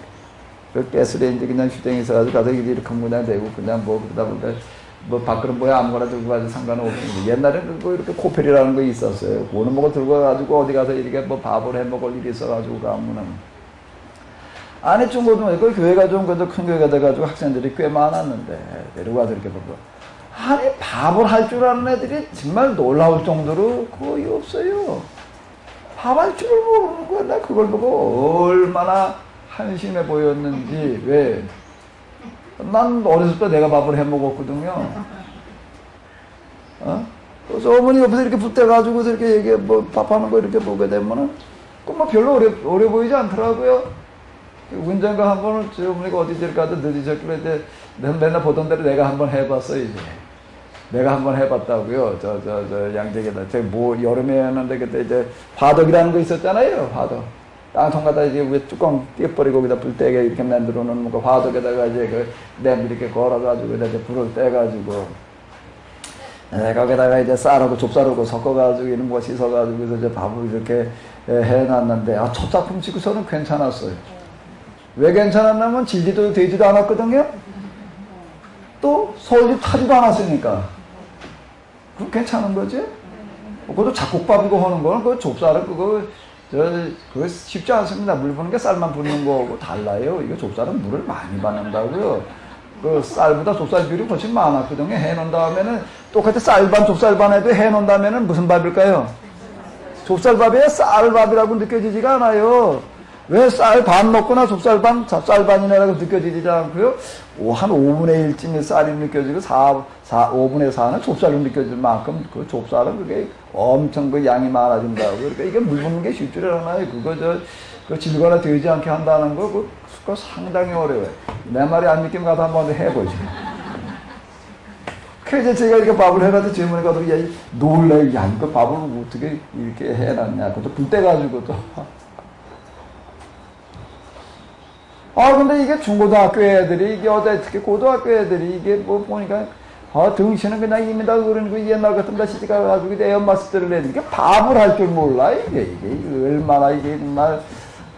그 가스레인지 그냥 휴대용 있어가지고 가서 이렇게 그냥 대고 그냥 뭐 그러다 보니까 뭐 밥그릇 뭐야 아무거나 들고 가도 상관없는데 옛날에는 뭐 이렇게 코펠이라는 거 있었어요. 오는 먹어 들고 가지고 어디 가서 이렇게 뭐 밥을 해 먹을 일이 있어가지고 가면은 안에 중고등학교 교회가 좀 그래도 큰 교회가 돼가지고 학생들이 꽤 많았는데 내려가서 이렇게 보고 아니 밥을 할 줄 아는 애들이 정말 놀라울 정도로 거의 없어요. 밥 할 줄을 모르는 거야. 나 그걸 보고 얼마나 한심해 보였는지. 왜? 난 어렸을 때 내가 밥을 해 먹었거든요. 그래서 어머니 옆에서 이렇게 붙대가지고서 이렇게 얘기 뭐 밥하는 거 이렇게 보게 되면은 그 뭐 별로 어려 보이지 않더라고요. 언젠가 한 번은 저 어머니가 어디 저리 가도 늦으셨길래 이제 맨날 보던 대로 내가 한번 해봤어요, 이제. 내가 한번 해봤다고요. 저 양재에다. 여름에였는데 그때 이제 화덕이라는 거 있었잖아요, 화덕. 땅통 갖다 이제 위에 뚜껑 띄어버리고 거기다 불 떼게 이렇게 만들어 놓는 거 화덕에다가 이제 그 냄비 이렇게 걸어가지고 이제 불을 떼가지고 거기다가 이제 쌀하고 좁쌀하고 섞어가지고 이런 거 씻어가지고 그래서 이제 밥을 이렇게 해놨는데 첫 작품 치고서는 괜찮았어요. 왜 괜찮았냐면 질지도 되지도 않았거든요. 또 서울집 타지도 않았으니까. 그럼 괜찮은 거지? 그것도 잡곡밥이고 하는 거는 그 좁쌀은 그거 쉽지 않습니다. 물 부는 게 쌀만 부는 거하고 달라요. 이거 좁쌀은 물을 많이 받는다고요. 그 쌀보다 좁쌀 비율이 훨씬 많았거든요. 해놓은 다음에는 똑같이 쌀반 좁쌀반 해도 해놓은 다음에는 무슨 밥일까요? 좁쌀밥이에요. 쌀밥이라고 느껴지지가 않아요. 왜 쌀 반 넣거나 좁쌀 반, 쌀반이네라고 느껴지지 않고요. 한 5분의 1쯤의 쌀이 느껴지고 5분의 4는 좁쌀로 느껴질 만큼 그 좁쌀은 그게 엄청 그 양이 많아진다고. 그러니까 이게 물 붓는 게 쉽지 않아요. 그거 질거나 되지 않게 한다는 거, 그거 상당히 어려워요. 내 말이 안 믿기면 가서 한번 해보죠. 그래서 제가 이렇게 밥을 해가지고 질문에 가서 놀래. 야, 이거 밥을 어떻게 이렇게 해놨냐. 그것도 불 떼가지고 또. 근데 이게 중고등학교 애들이, 이게 특히 고등학교 애들이, 이게 뭐 보니까, 등신은 그냥 입니다. 그러는 거 옛날 같으면 다 시집가가지고 애엄 마스터를 내니까 밥을 할 줄 몰라. 이게 얼마나 이게 정말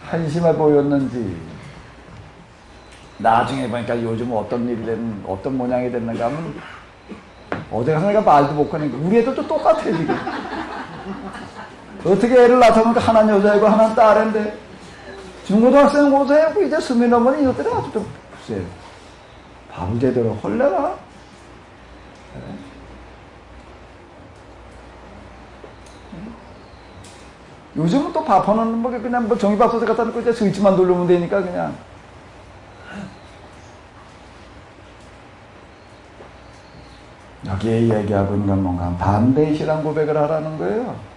한심해 보였는지. 나중에 보니까 요즘 어떤 일이 됐는, 어떤 모양이 됐는가 하면, 어디 가서 내가 말도 못 하니까, 우리 애들도 똑같아, 지금. 어떻게 애를 낳았으면 하나는 여자이고 하나는 딸인데, 중고등학생 고생하고 이제 수민 어머니 이것들이 아주 좀 글쎄요. 밥을 제대로 헐래나? 요즘은 또 밥하는 뭐 그냥 뭐 종이밥솥에 갖다 놓고 이제 스위치만 누르면 되니까 그냥. 여기에 얘기하고 있는 건 뭔가 반대의 신앙 고백을 하라는 거예요.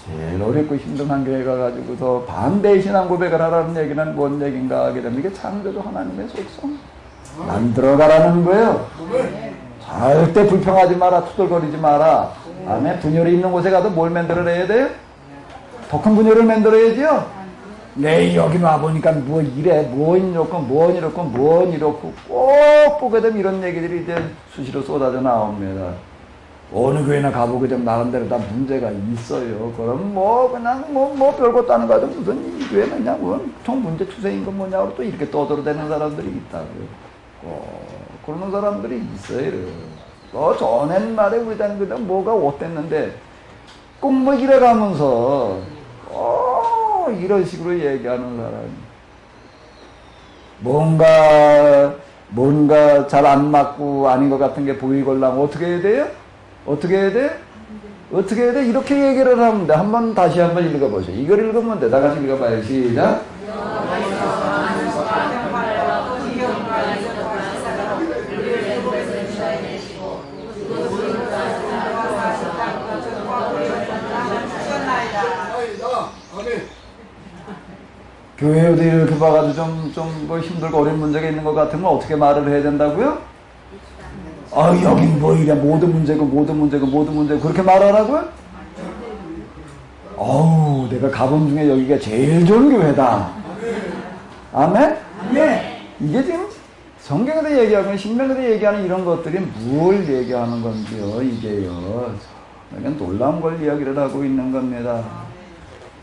제일 어렵고 힘든 한계에 가가지고서 반대의 신앙 고백을 하라는 얘기는 뭔 얘기인가 하게 되면 이게 창조주 하나님의 속성 만들어가라는 거예요. 절대 불평하지 마라. 투덜거리지 마라. 아멘. 분열이 있는 곳에 가도 뭘 만들어내야 돼요? 더 큰 분열을 만들어야지요. 네, 여기 와보니까 뭐 이래, 뭔 이렇고 꼭 보게 되면 이런 얘기들이 이제 수시로 쏟아져 나옵니다. 어느 교회나 가보게 되면 나름대로 다 문제가 있어요. 그럼 그냥 별것도 아닌 거 가지고 무슨 이 교회는 그냥 총 문제 추세인 건 뭐냐고 또 이렇게 떠들어대는 사람들이 있다고요. 그러는 사람들이 있어요. 전엔 말에 우리 다니는 뭐가 어땠는데 꼭 이래가면서 이런 식으로 얘기하는 사람이 뭔가 잘 안 맞고 아닌 것 같은 게 보이걸랑 어떻게 해야 돼요? 어떻게 해야 돼? 이렇게 얘기를 하면 돼. 다시 한번 읽어보세요. 이걸 읽으면 돼. 다 같이 읽어봐요. 시작. 교회에도 이렇게 봐가지고 좀 힘들고 어려운 문제가 있는 것 같으면 어떻게 말을 해야 된다고요? 여긴 뭐 이래. 모든 문제고 그렇게 말하라고요? 내가 가본 중에 여기가 제일 좋은 교회다. 아멘? 네. 이게 지금 성경에서 얘기하고 신명에서 얘기하는 이런 것들이 뭘 얘기하는 건지요, 이게요. 그냥 놀라운 걸 이야기를 하고 있는 겁니다.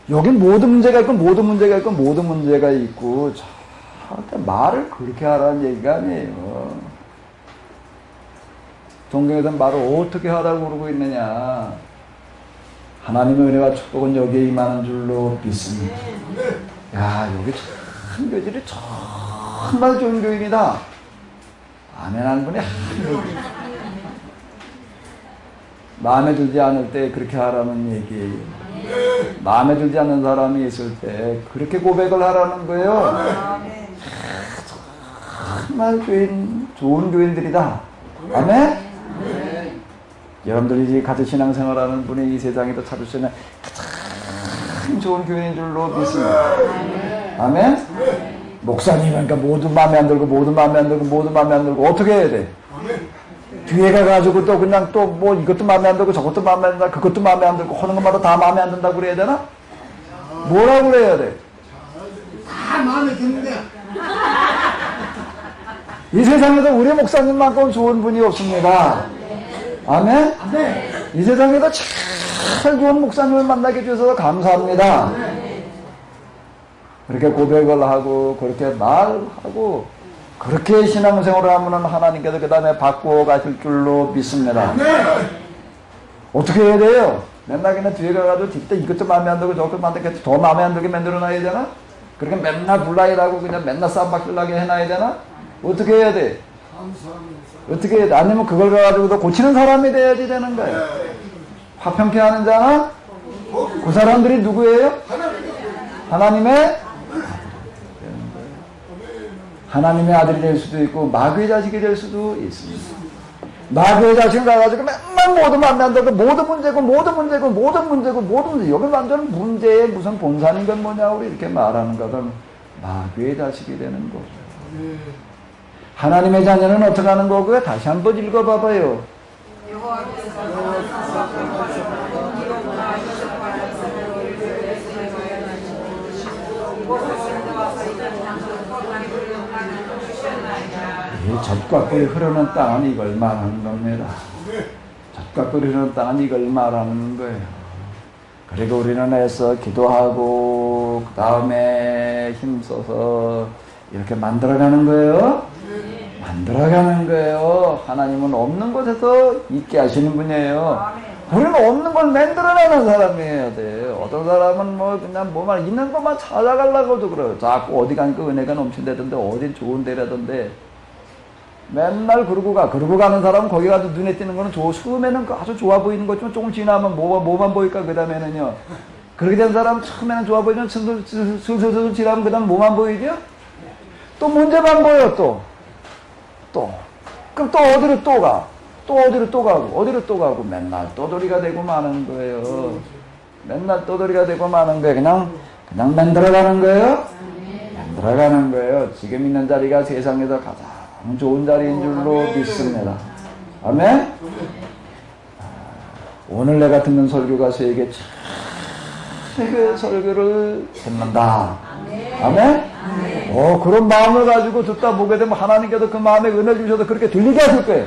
여긴 모든 문제가 있고 절대 말을 그렇게 하라는 얘기가 아니에요. 성경에서는 말을 어떻게 하라고 그러고 있느냐. 하나님의 은혜와 축복은 여기에 임하는 줄로 믿습니다. 야, 여기 참 교질이 정말 좋은 교인이다. 아멘 하는 분이 마음에 들지 않을 때 그렇게 하라는 얘기예요. 마음에 들지 않는 사람이 있을 때 그렇게 고백을 하라는 거예요. 정말 좋은 교인들이다. 아멘? 여러분들이 같이 신앙생활하는 분이 이 세상에도 찾을 수 있는 가장 좋은 교인인 줄로 믿습니다. 아멘? 목사님이니까 모두 마음에 안 들고 모두 마음에 안 들고 모두 마음에 안 들고 어떻게 해야 돼? 뒤에 가가지고 또 그냥 또 뭐 이것도 마음에 안 들고 저것도 마음에 안 들고 그것도 마음에 안 들고 하는 것마다 다 마음에 안 든다고 그래야 되나? 뭐라고 그래야 돼? 다 마음에 드는데 이 세상에서 우리 목사님만큼 좋은 분이 없습니다. 아멘? 이 세상에서 제일 좋은 목사님을 만나게 해주셔서 감사합니다. 그렇게 고백을 하고 그렇게 말하고 그렇게 신앙생활을 하면 하나님께서 그 다음에 바꾸어 가실 줄로 믿습니다. 어떻게 해야 돼요? 맨날 그냥 뒤에 가가지고 뒷때 이것도 마음에 안 들고 저것도 마음에 안 들고 더 마음에 안 들게 만들어놔야 되나? 그렇게 맨날 불라이라고 그냥 맨날 쌈박질나게 해놔야 되나? 어떻게 해야 돼? 어떻게 해야 돼? 아니면 그걸 가가지고 고치는 사람이 돼야지 되는 거예요. 화평케 하는 자나? 그 사람들이 누구예요? 하나님의 아들이 될 수도 있고 마귀의 자식이 될 수도 있습니다. 마귀의 자식을 가가지고 맨날 모두 마음에 안 들고 모든 문제고 여기 완전 문제의 무슨 본산인 건 뭐냐고 이렇게 말하는 것은 마귀의 자식이 되는 거죠. 하나님의 자녀는 어떻게 하는 거고요? 다시 한번 읽어봐봐요. 이 젖과 꿀이 흐르는 땅은 이걸 말하는 겁니다. 젖과 꿀이 흐르는 땅은 이걸 말하는 거예요. 그리고 우리는 애써 기도하고 그 다음에 힘써서 이렇게 만들어가는 거예요. 만들어가는 거예요. 하나님은 없는 곳에서 있게 하시는 분이에요. 우리는 없는 걸 만들어내는 사람이어야 돼요. 어떤 사람은 뭐 그냥 뭐만 있는 것만 찾아가려고도 그래요. 자꾸 어디 가니까 은혜가 넘친다던데 어디 좋은 데라던데 맨날 그러고 가는 사람은 거기 가서 눈에 띄는 거는 처음에는 아주 좋아 보이는 거지만 조금 지나면 뭐만 보일까 그 다음에는요. 그렇게 된 사람은 처음에는 좋아 보이면 슬슬 지나면 그 다음 뭐만 보이죠? 또 문제만 보여 또. 그럼 또 어디로 또 가? 어디로 또 가고 맨날 떠돌이가 되고 마는 거예요. 맨날 떠돌이가 되고 마는 거예요. 그냥 만들어가는 거예요. 만들어가는 거예요. 지금 있는 자리가 세상에서 가장 좋은 자리인 줄로 믿습니다. 아멘? 오늘 내가 듣는 설교가 세계 최고의 설교를 듣는다. 아멘? 그런 마음을 가지고 듣다 보게 되면 하나님께서 그 마음에 은혜 주셔서 그렇게 들리게 하실 거예요.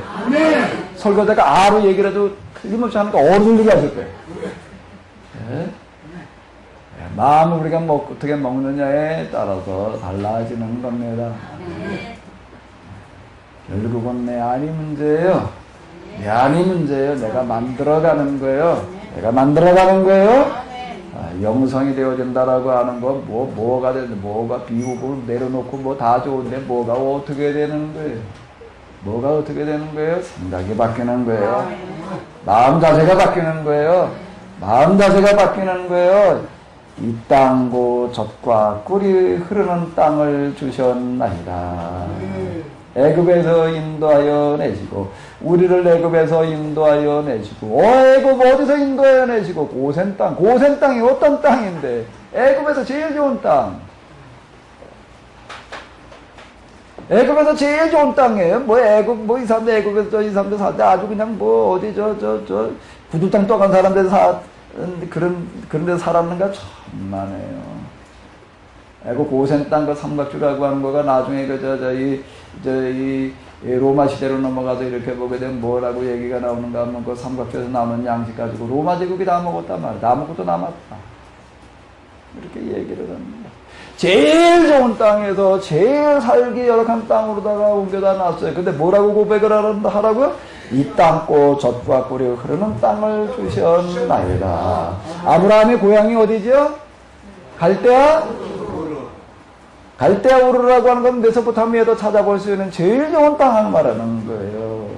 설교자가 아로 얘기를 해도 틀림없이 하니까 어로 들리게 하실 거예요. 네? 마음을 우리가 어떻게 먹느냐에 따라서 달라지는 겁니다. 결국은 내 안이 문제예요. 내 안이 문제예요. 내가 만들어가는 거예요. 영성이 되어진다라고 하는 거, 뭐가 되는데, 뭐가 비우고 내려놓고 뭐 다 좋은데, 뭐가 어떻게 되는 거예요? 생각이 바뀌는 거예요. 마음 자세가 바뀌는 거예요. 이 땅고 젖과 꿀이 흐르는 땅을 주셨나이다. 애굽에서 인도하여 내시고 우리를 애굽에서 인도하여 내시고 애굽 어디서 인도하여 내시고 고센 땅이 어떤 땅인데 애굽에서 제일 좋은 땅 애굽에서 제일 좋은 땅이에요. 이 사람들 애굽에서 이 사람들 사는데 아주 그냥 어디 저 구두 땅 떠간 사람들 그런 데서 살았는가 천만에요. 애굽 고센 땅 그 삼각주라고 하는 거가 나중에 이 로마 시대로 넘어가서 이렇게 보게 되면 뭐라고 얘기가 나오는가 하면 그 삼각주에서 나오는 양식 가지고 로마 제국이 다 먹었단 말이야. 다 먹고도 남았다. 이렇게 얘기를 합니다. 제일 좋은 땅에서 제일 살기 열악한 땅으로다가 옮겨다 놨어요. 근데 뭐라고 고백을 하라고요? 이 땅고 젖과 꿀이 흐르는 땅을 주셨나이다. 아브라함의 고향이 어디죠? 갈대아? 갈대아 우르라고 하는 건 메소포타미아에도 찾아볼 수 있는 제일 좋은 땅을 말하는 거예요.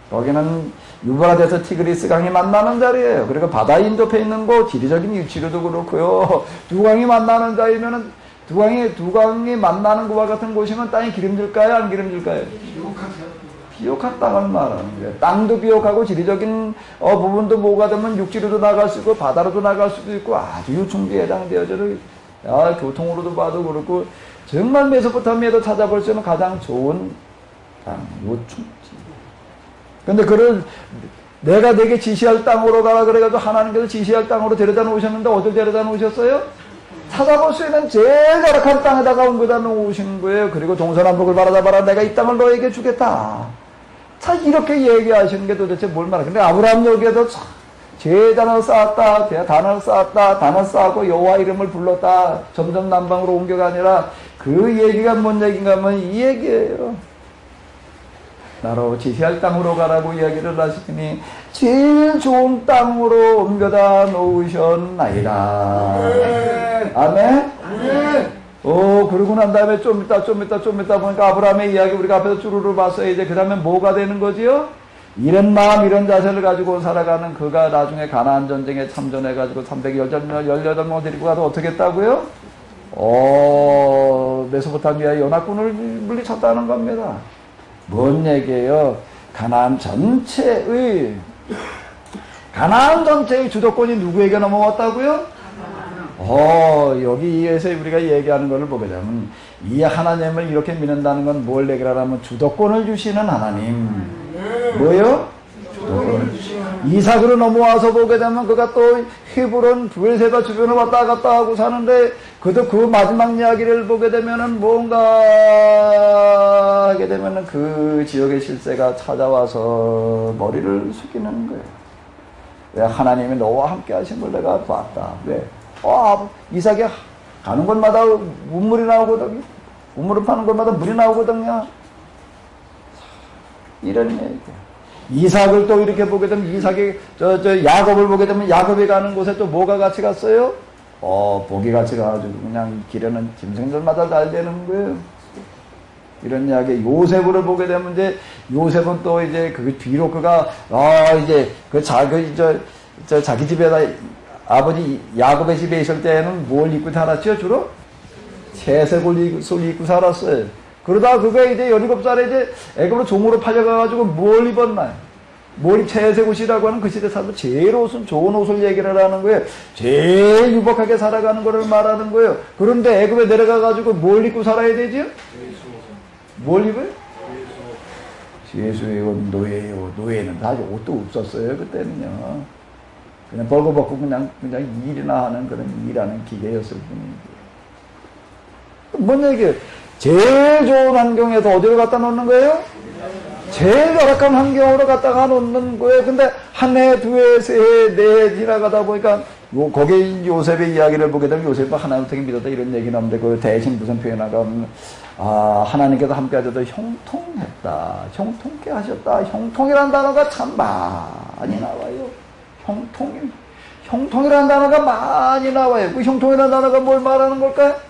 거기는 유브라데스 티그리스 강이 만나는 자리예요. 그리고 바다 인접해 있는 곳, 지리적인 위치로도 그렇고요. 두 강이 만나는 자리면은 두 강이 만나는 곳과 같은 곳이면 땅이 기름질까요? 안 기름질까요? 비옥한 땅을 말하는 거예요. 땅도 비옥하고 지리적인 부분도 뭐가 되면 육지로도 나갈 수 있고 바다로도 나갈 수도 있고 아주 유충지에 해당되어져요. 교통으로도 봐도 그렇고 정말 메소포타미아에도 찾아볼 수 있는 가장 좋은 땅, 요충지. 근데 그를 내가 내게 지시할 땅으로 가라 그래가지고 하나님께서 지시할 땅으로 데려다 놓으셨는데 어딜 데려다 놓으셨어요? 찾아볼 수 있는 제일 열악한 땅에다가 옮겨다 놓으신 거예요. 그리고 동서남북을 바라다 내가 이 땅을 너에게 주겠다. 자, 이렇게 얘기하시는 게 도대체 뭘 말하는 근데 아브라함 여기에도 제단을 쌓았다, 단을 쌓았다, 단을 쌓고 여호와 이름을 불렀다, 점점 남방으로 옮겨가 아니라 그 얘기가 뭔 얘기인가 하면 이 얘기예요. 나로 지시할 땅으로 가라고 이야기를 하시더니 제일 좋은 땅으로 옮겨다 놓으셨나이다. 아멘? 그러고 난 다음에 좀 있다 보니까 아브라함의 이야기 우리가 앞에서 쭈루루 봤어요. 이제 그 다음에 뭐가 되는 거지요? 이런 마음, 이런 자세를 가지고 살아가는 그가 나중에 가나안 전쟁에 참전해가지고 318명 데리고 가도 어떻게 했다고요? 메소포타미아의 연합군을 물리쳤다는 겁니다. 뭔 얘기예요? 가나안 전체의 주도권이 누구에게 넘어왔다고요? 여기에서 우리가 얘기하는 것을 보게 되면 이 하나님을 이렇게 믿는다는 건 뭘 얘기하냐면 주도권을 주시는 하나님. 뭐요? 주도권을 주시는. 이삭으로 넘어와서 보게 되면 그가 또 히브론 브엘세바 주변을 왔다 갔다 하고 사는데 그도 그 마지막 이야기를 보게 되면은 뭔가 하게 되면은 그 지역의 실세가 찾아와서 머리를 숙이는 거예요. 왜? 하나님이 너와 함께 하신 걸 내가 봤다. 왜? 이삭이 가는 곳마다 우물이 나오거든요. 우물을 파는 곳마다 물이 나오거든요. 이런 얘기. 이삭을 또 이렇게 보게 되면 이삭이 야곱을 보게 되면 야곱이 가는 곳에 또 뭐가 같이 갔어요? 복이 같이 가가지고 그냥 길에는 짐승들마다 잘 되는 거예요. 이런 이야기. 요셉을 보게 되면 이제 요셉은 또 이제 그 뒤로 그가 이제 자기 집에다 아버지 야곱의 집에 있을 때는 뭘 입고 살았죠? 주로 채색 옷을 입고 살았어요. 그러다 그가 이제 17살에 이제 애굽으로 종으로 팔려가가지고 뭘 입었나요? 채색 옷이라고 하는 그 시대 사람들 제일 좋은 옷을 얘기를 하는 거예요. 제일 유복하게 살아가는 거를 말하는 거예요. 그런데 애굽에 내려가가지고 뭘 입고 살아야 되죠? 뭘 입어요? 예수의 옷, 노예의 옷. 노예는 사실 옷도 없었어요. 그때는요. 그냥 벌거벗고 그냥 일이나 하는 그런 일하는 기계였을 뿐이지. 뭔 얘기예요? 제일 좋은 환경에서 어디로 갖다 놓는 거예요? 제일 열악한 환경으로 갖다가 놓는 거예요. 근데 한 해, 두 해, 세 해, 네 해 지나가다 보니까 거기에 요셉의 이야기를 보게 되면 요셉은 하나님을 되게 믿었다 이런 얘기는 없는데 그 대신 무슨 표현하가 하나님께서 함께 하셔도 형통했다. 형통케 하셨다. 형통이라는 단어가 참 많이 나와요. 형통이라는 단어가 많이 나와요. 그 형통이라는 단어가 뭘 말하는 걸까요?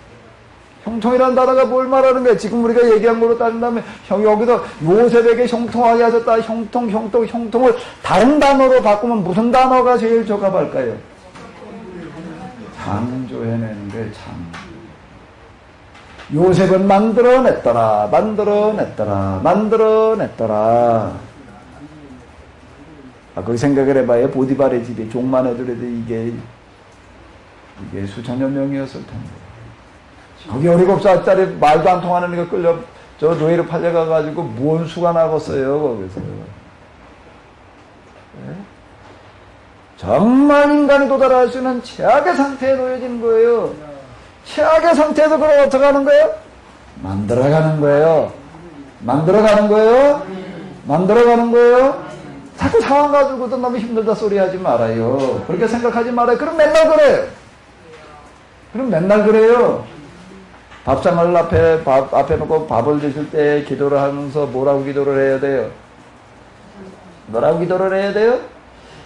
형통이라는 단어가 뭘 말하는 거야? 지금 우리가 얘기한 걸로 따진다면 여기서 요셉에게 형통하게 하셨다. 형통을 다른 단어로 바꾸면 무슨 단어가 제일 적합할까요? 창조해내는 게 참. 요셉은 만들어냈더라. 거기 생각을 해봐요. 보디발의 집이 종만 해더라도 이게 수천여 명이었을 텐데. 거기 17살짜리 말도 안 통하는 애가 끌려 저 노예로 팔려가가지고 뭔 수가 나겠어요 거기서. 네? 정말 인간이 도달할 수 있는 최악의 상태에 놓여진 거예요. 최악의 상태에서 그럼 어떻게 하는 거예요? 만들어가는 거예요. 자꾸 상황 가지고도 너무 힘들다 소리 하지 말아요. 그렇게 생각하지 말아요. 그럼 맨날 그래요. 밥상을 앞에 놓고 밥을 드실 때 기도를 하면서 뭐라고 기도를 해야 돼요? 뭐라고 기도를 해야 돼요?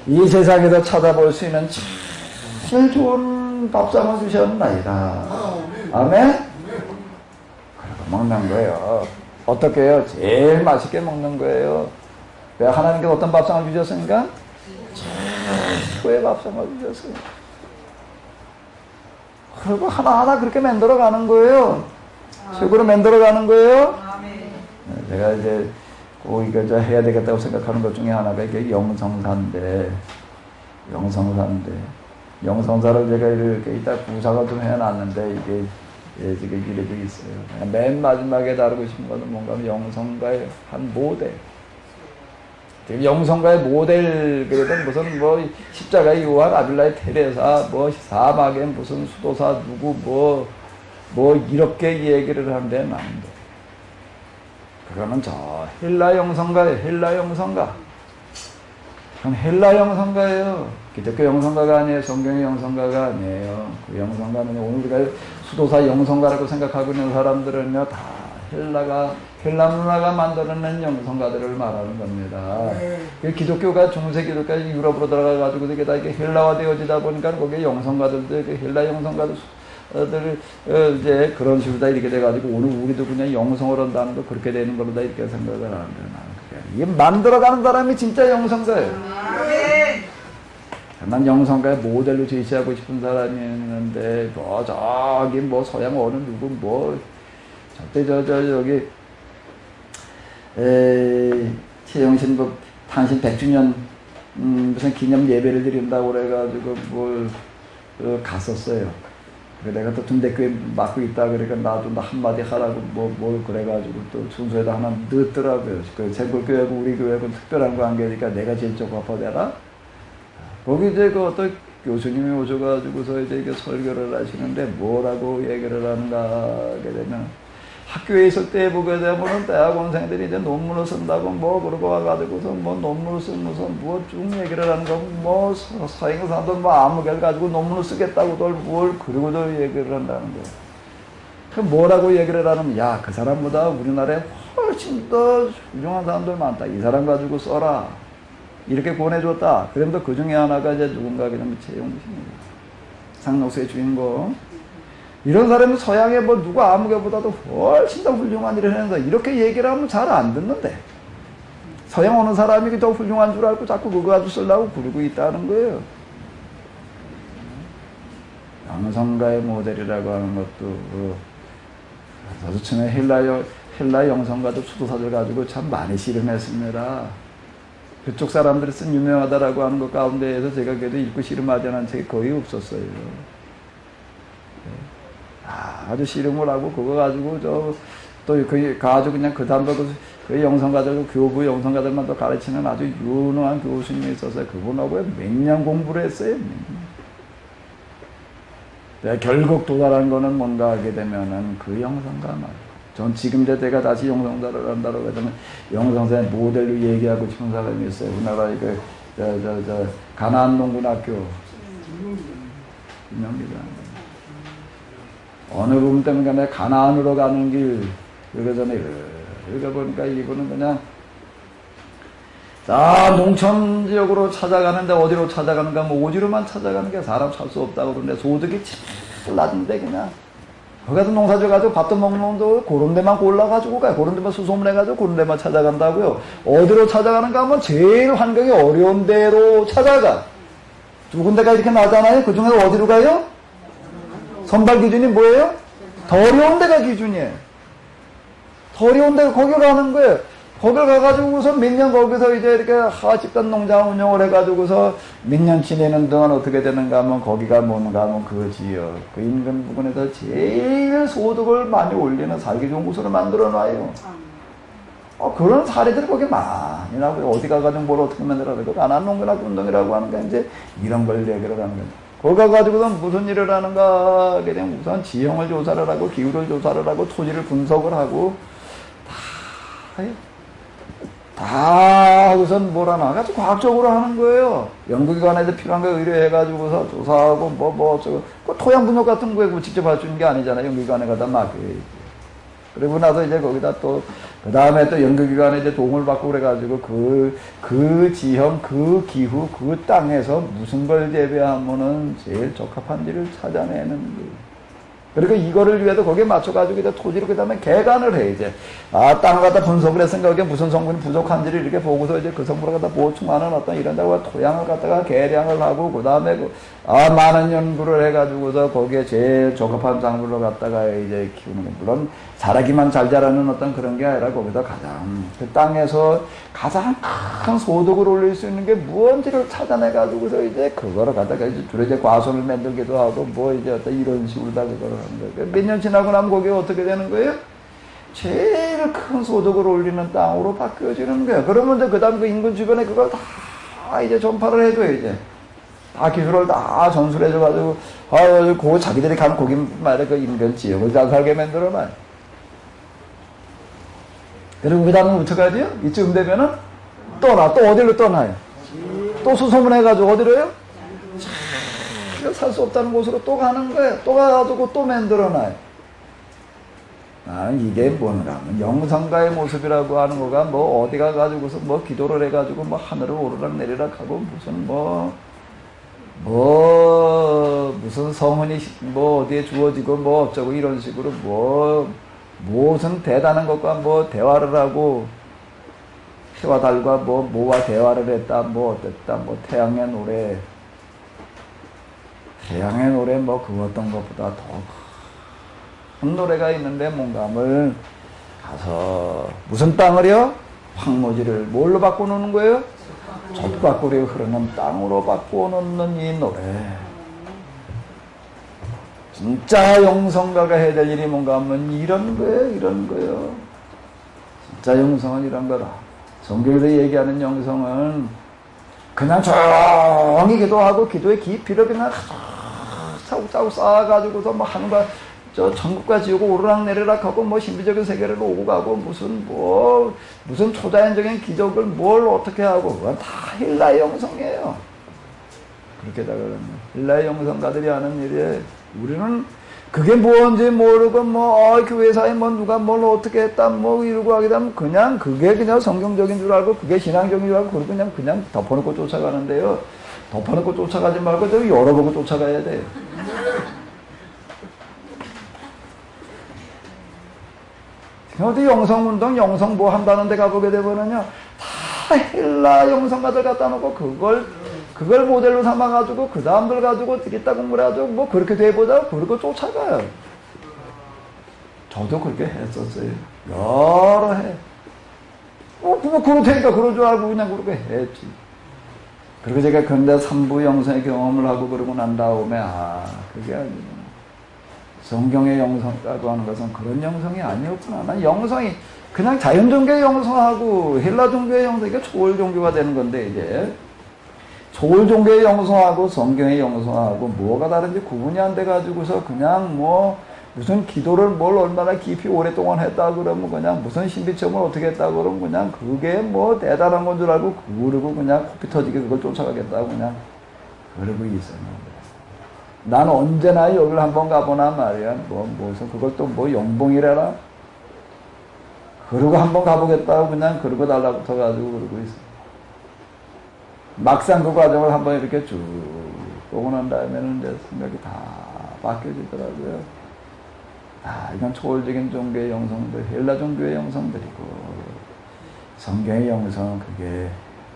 이 세상에서 찾아볼 수 있는 제일 좋은 밥상을 주셨나이다. 아멘? 그리고 먹는 거예요. 어떻게 해요? 제일 맛있게 먹는 거예요. 왜 하나님께서 어떤 밥상을 주셨습니까? 최고의 밥상을 주셨어요. 그리고 하나하나 그렇게 만들어 가는 거예요. 최고로 만들어 가는 거예요. 제가 이제 꼭 이거 해야 되겠다고 생각하는 것 중에 하나가 이게 영성사인데, 영성사를 제가 이렇게 이따 구상을 좀 해놨는데, 이게 지금 이래도 있어요. 맨 마지막에 다루고 싶은 것은 뭔가 하면 영성가의 한 모델. 지금 영성가의 모델, 그래도 무슨 뭐 십자가의 요한, 아빌라의 테레사, 뭐 사막의 무슨 수도사 누구 뭐 이렇게 얘기를 하는데 안 돼. 그거는 저 헬라 영성가예요. 헬라 영성가. 그건 헬라 영성가예요. 기독교 영성가가 아니에요. 성경의 영성가가 아니에요. 그 영성가는 오늘 우리가 수도사 영성가라고 생각하고 있는 사람들은요, 다 헬라 문화가 만들어낸 영성가들을 말하는 겁니다. 기독교가 중세 기독교가 유럽으로 들어가가지고 이게 다 이게 헬라화되어지다 보니까 거기에 영성가들도 헬라 영성가들 이제 그런 식으로 다 이렇게 돼가지고 오늘 우리도 그냥 영성을 한다는 거 그렇게 되는 걸로 다 이렇게 생각을 하는데 이게 만들어가는 사람이 진짜 영성가예요. 난 영성가의 모델로 제시하고 싶은 사람이 있는데 저기 서양 어느 누구 절대 여기 최영신 탄신 100주년 무슨 기념 예배를 드린다고 그래가지고 갔었어요. 내가 또 등대교회 맡고 있다 그러니까 나도 한마디 하라고 뭘 그래가지고 또 순서에다 하나 넣었더라고요. 그 쟁골교회하고 우리 교회하고 특별한 관계니까 내가 제일 적합하더라. 거기 이제 그 어떤 교수님이 오셔가지고서 이제 이게 설교를 하시는데 뭐라고 얘기를 하는가 하게 되면 학교에 있을 때 보게 되면은 대학원생들이 이제 논문을 쓴다고 그러고 와가지고서 논문을 쓰면서 쭉 얘기를 하는 거 서행사도 아무개를 가지고 논문을 쓰겠다고들 그러고들 얘기를 한다는 거예요. 그럼 뭐라고 얘기를 하냐면 야, 그 사람보다 우리나라에 훨씬 더 훌륭한 사람들 많다. 이 사람 가지고 써라. 이렇게 권해줬다. 그런데 그 중에 하나가 이제 누군가 그러면 최영신입니다. 상록수의 주인공. 이런 사람은 서양에 누구 아무개보다도 훨씬 더 훌륭한 일을 했는데 이렇게 얘기를 하면 잘 안 듣는데 서양 어느 사람이 더 훌륭한 줄 알고 자꾸 그거 가지고 쓰려고 부르고 있다는 거예요. 영성가의 모델이라고 하는 것도 저도 처음에 헬라 영성가도 수도사들 가지고 참 많이 씨름했습니다. 그쪽 사람들이 쓴 유명하다라고 하는 것 가운데에서 제가 그래도 읽고 씨름하지 않은 책이 거의 없었어요. 아주 씨름을 하고 그거 가지고 또 가지고 그냥 그 다음에 그 영성가들 교부 영성가들만 또 가르치는 아주 유능한 교수님이 있었어요. 그분하고 몇 년 공부를 했어요. 결국 도달한 거는 뭔가 하게 되면은 그 영성가 말이에요. 전 지금 이제 내가 다시 영성가를 한다고 하면 영성사의 모델로 얘기하고 싶은 사람이 있어요. 우리나라 가나안 농군학교 유명기자. 어느 부분 때문에 내가 가나안으로 가는 길 읽어전에 읽어보니까 이분은 그냥 농촌 지역으로 찾아가는데 어디로 찾아가는가 오지로만 찾아가는 게 사람 살 수 없다고 그러는데 소득이 제일 낮은데 그냥 거기 가서 농사지어 가지고 밥도 먹는 도 그런 데만 골라가지고 가요. 그런 데만 수소문해가지고 그런 데만 찾아간다고요. 어디로 찾아가는가 하면 제일 환경이 어려운 데로 찾아가. 두 군데가 이렇게 나잖아요. 그 중에서 어디로 가요? 선발 기준이 뭐예요? 더 어려운 데가 기준이에요. 더 어려운 데가 거기로 가는 거예요. 거기를 가가지고서 몇 년 거기서 이제 이렇게 집단 농장 운영을 해가지고서 몇 년 지내는 동안 어떻게 되는가 하면 거기가 뭔가 하면 그 지역, 그 인근 부근에서 제일 소득을 많이 올리는 살기 좋은 곳으로 만들어 놔요. 그런 사례들이 거기 많이 나고요. 어디 가가지고 뭘 어떻게 만들어야 되고, 가나안 농군학교 운동이라고 하는 게 이제 이런 걸 얘기를 하는 거예요. 거기 가가지고선 무슨 일을 하는가 하게 되면 우선 지형을 조사를 하고, 기후를 조사를 하고, 토지를 분석을 하고, 다 다 하고선 몰아놔가지고 과학적으로 하는 거예요. 연구기관에서 필요한 거 의뢰해가지고서 조사하고 뭐 어쩌고. 그 토양 분석 같은 거에 직접 할 수 있는 게 아니잖아요. 연구기관에 가다 맡겨야지. 그리고 나서 이제 거기다 또, 그 다음에 또 연구기관에 이제 도움을 받고 그래가지고 그 지형, 그 기후, 그 땅에서 무슨 걸 재배하면은 제일 적합한지를 찾아내는 거예요. 그리고 이거를 위해서 거기에 맞춰가지고 이제 토지를 그 다음에 개간을 해, 이제. 땅을 갖다 분석을 했으니까 거기에 무슨 성분이 부족한지를 이렇게 보고서 이제 그 성분을 갖다 보충하는 어떤 이런 데가 토양을 갖다가 개량을 하고, 그 다음에 많은 연구를 해가지고서 거기에 제일 적합한 작물을 갖다가 이제 키우는 거. 물론 자라기만 잘 자라는 어떤 그런 게 아니라 거기다 가장, 그 땅에서 가장 큰 소득을 올릴 수 있는 게 무언지를 찾아내가지고서 이제 그거를 갖다가 이제 주로 이제 과수를 만들기도 하고 뭐 이제 어떤 이런 식으로 다 그거를 하는 거예요. 몇 년 지나고 나면 거기가 어떻게 되는 거예요? 제일 큰 소득을 올리는 땅으로 바뀌어지는 거예요. 그러면 이제 그 다음 그 인근 주변에 그걸 다 이제 전파를 해줘요, 이제. 다 기술을 다 전수해줘가지고, 그거 자기들이 가면 거기 말이야, 그 인근 지역을 잘 살게 만들어놔요. 그리고 그 다음에 어떡하지요? 이쯤 되면은 또 어디로 떠나요? 또 수소문해가지고 어디로요? 살 수 없다는 곳으로 또 가는 거예요. 또 가가지고 또 만들어놔요. 이게 뭔가 하면 영성가의 모습이라고 하는 거가 뭐 어디 가가지고서 뭐 기도를 해가지고 뭐 하늘을 오르락 내리락 하고 무슨 무슨 성은이 뭐 어디에 주어지고 뭐 어쩌고 이런 식으로 무슨 대단한 것과 뭐 대화를 하고 해와 달과 뭐와 대화를 했다 뭐 어땠다 뭐 태양의 노래 뭐 그 어떤 것보다 더 큰 노래가 있는데 뭔가를 가서 무슨 땅을요? 황무지를 뭘로 바꿔놓는 거예요? 젖바꾸리 흐르는 땅으로 바꿔놓는 이 노래. 진짜 영성가가 해야 될 일이 뭔가 하면 이런 거예요. 진짜 영성은 이런 거다. 성경에서 얘기하는 영성은 그냥 조용히 기도하고 기도의 깊이를 그냥 차곡차곡 쌓아가지고서 뭐 하늘과 전국과 지옥을 오르락내리락 하고 뭐 신비적인 세계를 오고 가고 무슨 초자연적인 기적을 뭘 어떻게 하고 그건 다 힐라의 영성이에요. 그렇게다가 힐라의 영성가들이 하는 일에 우리는 그게 뭔지 모르고 교회사에 누가 뭘 어떻게 했다 이러고 하게 되면 그냥 그게 그냥 성경적인 줄 알고 그게 신앙적인 줄 알고 그냥 덮어놓고 쫓아가는데요. 덮어놓고 쫓아가지 말고 좀 열어보고 쫓아가야 돼요. 어디 영성운동, 영성보 한다는 데 가보게 되면은요, 다 헬라 영성가들 갖다 놓고 그걸 모델로 삼아가지고 그 다음들 가지고 되겠다 공부를 해가지고 그렇게 돼보자 그러고 쫓아가요. 저도 그렇게 했었어요. 여러 해. 그렇다니까 그럴 줄 알고 그냥 그렇게 했지. 그리고 제가 근대 3부 영성의 경험을 하고 그러고 난 다음에 그게 아니구나. 성경의 영성이라고 하는 것은 그런 영성이 아니었구나. 난 영성이 그냥 자연 종교의 영성하고 헬라 종교의 영성, 이게 초월 종교가 되는 건데, 이제. 초월 종교의 영성하고 성경의 영성하고 뭐가 다른지 구분이 안 돼가지고서 그냥 무슨 기도를 얼마나 깊이 오랫동안 했다 그러면 그냥 무슨 신비체험을 어떻게 했다 그러면 그냥 그게 대단한 건 줄 알고 그러고 그냥 코피 터지게 그걸 쫓아가겠다고 그냥 그러고 있었는데. 난 언제나 여기를 한번 가보나 말이야. 무슨 그걸 또 용봉이래라. 그러고 한번 가보겠다고 그냥 그러고 달라붙어가지고 그러고 있어. 막상 그 과정을 한번 이렇게 쭉 보고 난 다음에는 이제 생각이 다 바뀌어지더라고요. 이건 초월적인 종교의 영성들, 헬라 종교의 영성들이고 성경의 영성은 그게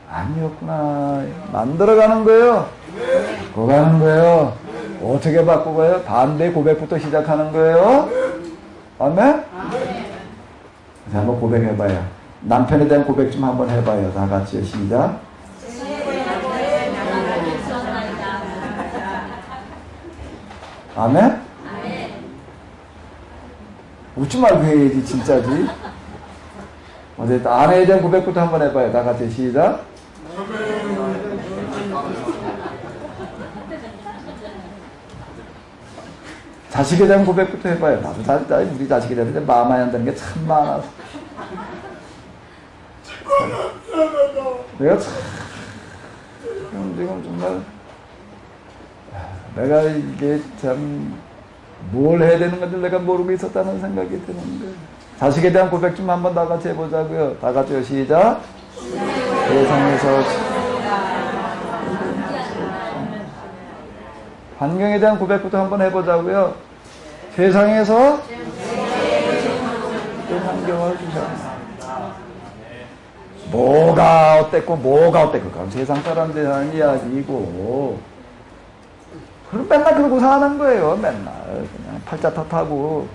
아니었구나. 만들어가는 거예요. 바꿔가는 거예요. 어떻게 바꾸고요? 반대 고백부터 시작하는 거예요. 아멘? 한번 고백해봐요. 남편에 대한 고백 좀 한번 해봐요. 다 같이 시작. 아멘? 웃지 말고 해야지 진짜지. 어쨌든 아내에 대한 고백부터 한번 해봐요. 다 같이 시작. 자식에 대한 고백부터 해봐요. 나도 우리 자식에 대한 마음 안 한다는 게 참 많아서. 내가 참 지금 정말 내가 이게 참 뭘 해야 되는 건지 내가 모르고 있었다는 생각이 드는데 자식에 대한 고백 좀 한번 다 같이 해보자고요. 다 같이요. 시작. 세상에서 환경에 대한 고백부터 한번 해보자고요. 세상에서 환경을 주셨나. 뭐가 어땠고 뭐가 어땠고 그건 세상 사람들에 대한 이야기이고 그럼 맨날 그러고 사는 거예요. 맨날 그냥 팔자 탓하고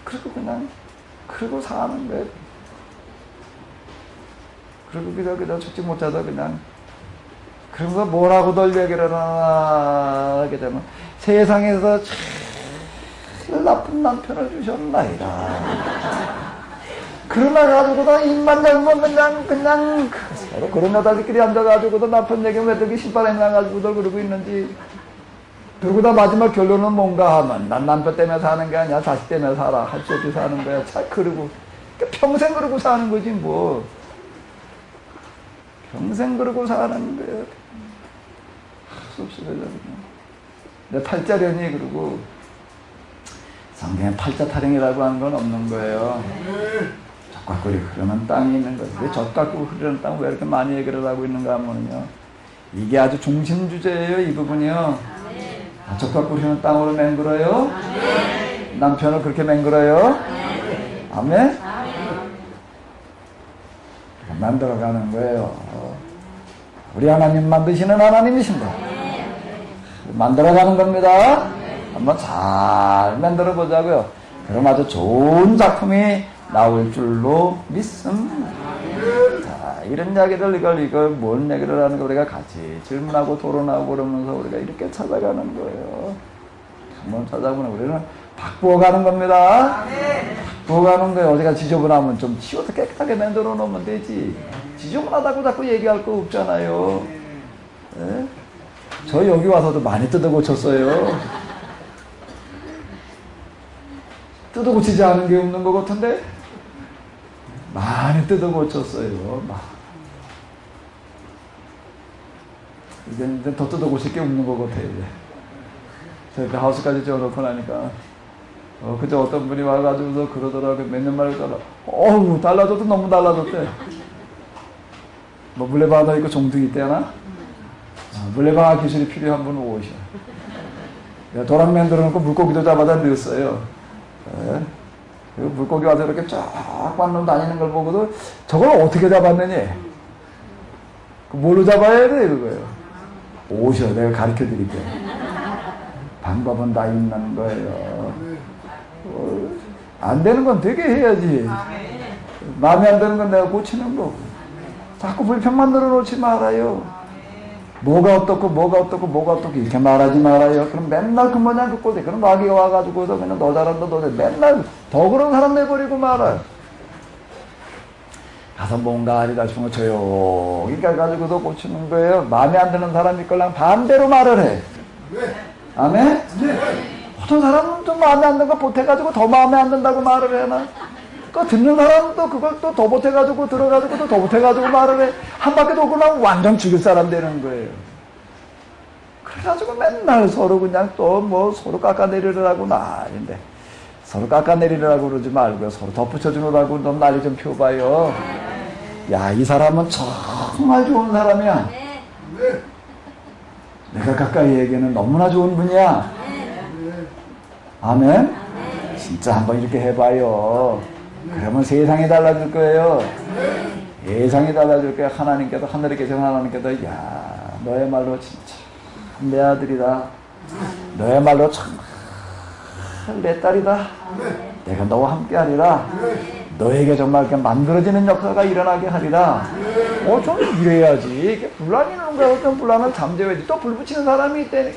그리고 그냥 그러고 사는 거예요. 그리고 그저 죽지 못해서 그냥 그러면서 뭐라고들 얘기를 하게 되면 세상에서 제일 나쁜 남편을 주셨나이다. 그러나 가지고도 입만 열면 그냥 서로 그런 여자들끼리 앉아가지고도 남편 얘기 왜 이렇게 신발에 나가지고도 그러고 있는지. 그러고 다 마지막 결론은 뭔가 하면 난 남편 때문에 사는 게 아니야 자식 때문에 살아 할 수 없이 사는 거야. 자 그러고 평생 그러고 사는 거지 뭐. 평생 그러고 사는 거야. 할 수 없이 그러잖아. 내 팔자련이 그러고 성경에 팔자 타령이라고 하는 건 없는 거예요. 젖갖고 흐르는 땅이 있는 거예요. 왜 젖갖고 흐르는 땅 왜 이렇게 많이 얘기를 하고 있는가 하면요. 이게 아주 중심 주제예요. 이 부분이요. 젖갖고 흐르는 땅으로 맹글어요. 남편을 그렇게 맹글어요. 아멘. 만들어가는 거예요. 우리 하나님 만드시는 하나님이십니다. 만들어가는 겁니다. 한번 잘 만들어 보자고요. 그럼 아주 좋은 작품이 나올 줄로 믿습니다. 자, 이런 이야기를 이걸 뭔 얘기를 하는 거 우리가 같이 질문하고 토론하고 그러면서 우리가 이렇게 찾아가는 거예요. 한번 찾아보는 우리는 바꾸어가는 겁니다. 바꾸어가는 거예요. 어디가 지저분하면 좀 치워서 깨끗하게 만들어 놓으면 되지. 지저분하다고 자꾸 얘기할 거 없잖아요. 네? 저 여기 와서도 많이 뜯어 고쳤어요. 뜯어 고치지 않은 게 없는 것 같은데 많이 뜯어 고쳤어요. 이제 더 뜯어 고칠 게 없는 것 같아요. 이제. 저희 하우스까지 지어놓고 나니까 그때 어떤 분이 와가지고서 그러더라고요. 몇 년 만에 달라졌도 너무 달라졌대. 뭐 물레방아 있고 종등이 있대나? 물레방아 기술이 필요한 분은 오셔. 내가 도랑 만들어 놓고 물고기도 잡아다 넣었어요. 네. 그리고 물고기 와서 이렇게 쫙 만놈 다니는 걸 보고도 저걸 어떻게 잡았느니? 뭘로 잡아야 돼? 그거예요. 오셔. 내가 가르쳐 드릴게요. 방법은 다 있는 거예요. 안 되는 건 되게 해야지. 마음에 안 드는 건 내가 고치는 거고. 자꾸 불평 만들어 놓지 말아요. 뭐가 어떻고 이렇게 말하지 말아요. 그럼 맨날 그 모양 그 꼴대. 그럼 마귀가 와가지고서 그냥 너 잘한다 너 잘한다. 맨날 더 그런 사람 내버리고 말아요. 가서 뭔가 아니다 싶으면 조용히 가가지고도 고치는 거예요. 마음에 안 드는 사람이 있걸랑 반대로 말을 해. 아멘? 어떤 사람은 좀 마음에 안 드는 거 보태가지고 더 마음에 안 든다고 말을 해나? 그 듣는 사람도 그걸 또 더 보태가지고 들어가지고 또 더 보태가지고 말을 해. 한 바퀴 돌고 나면 완전 죽일 사람 되는 거예요. 그래가지고 맨날 서로 그냥 또 뭐 서로 깎아내리려고 난인데 서로 깎아내리려고 그러지 말고요. 서로 덧붙여주느라고 좀 난리 좀 펴봐요. 야, 이 사람은 정말 좋은 사람이야. 내가 가까이 얘기하는 너무나 좋은 분이야. 아멘? 진짜 한번 이렇게 해봐요. 그러면 세상이 달라질 거예요. 세상이 달라질 거예요. 하나님께서, 하늘에 계신 하나님께서, 야, 너야말로 진짜 내 아들이다. 너야말로 정말 내 딸이다. 내가 너와 함께 하리라. 너에게 정말 이렇게 만들어지는 역사가 일어나게 하리라. 좀 이래야지. 이게 분란이 있는 거야. 어떤 분란을 잠재워야지. 또 불 붙이는 사람이 있다니.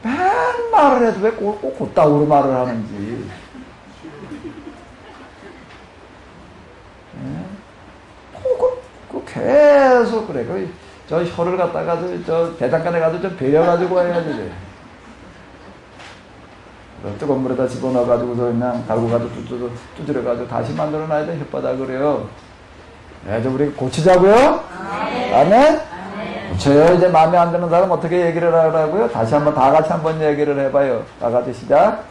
맨 말을 해도 왜 꼭 곧다우로 말을 하는지. 계속 그래. 저 혀를 갖다가 저 대장간에 가서 좀 베려가지고 와야지. 뜨거운 물에다 집어넣어가지고서 그냥 달고가지고 두드려가지고 다시 만들어놔야 돼, 혓바닥을요. 좀 우리 고치자고요? 아멘? 고쳐요. 이제 마음에 안 드는 사람 어떻게 얘기를 하라고요? 다시 한번 다 같이 한번 얘기를 해봐요. 다 같이 시작.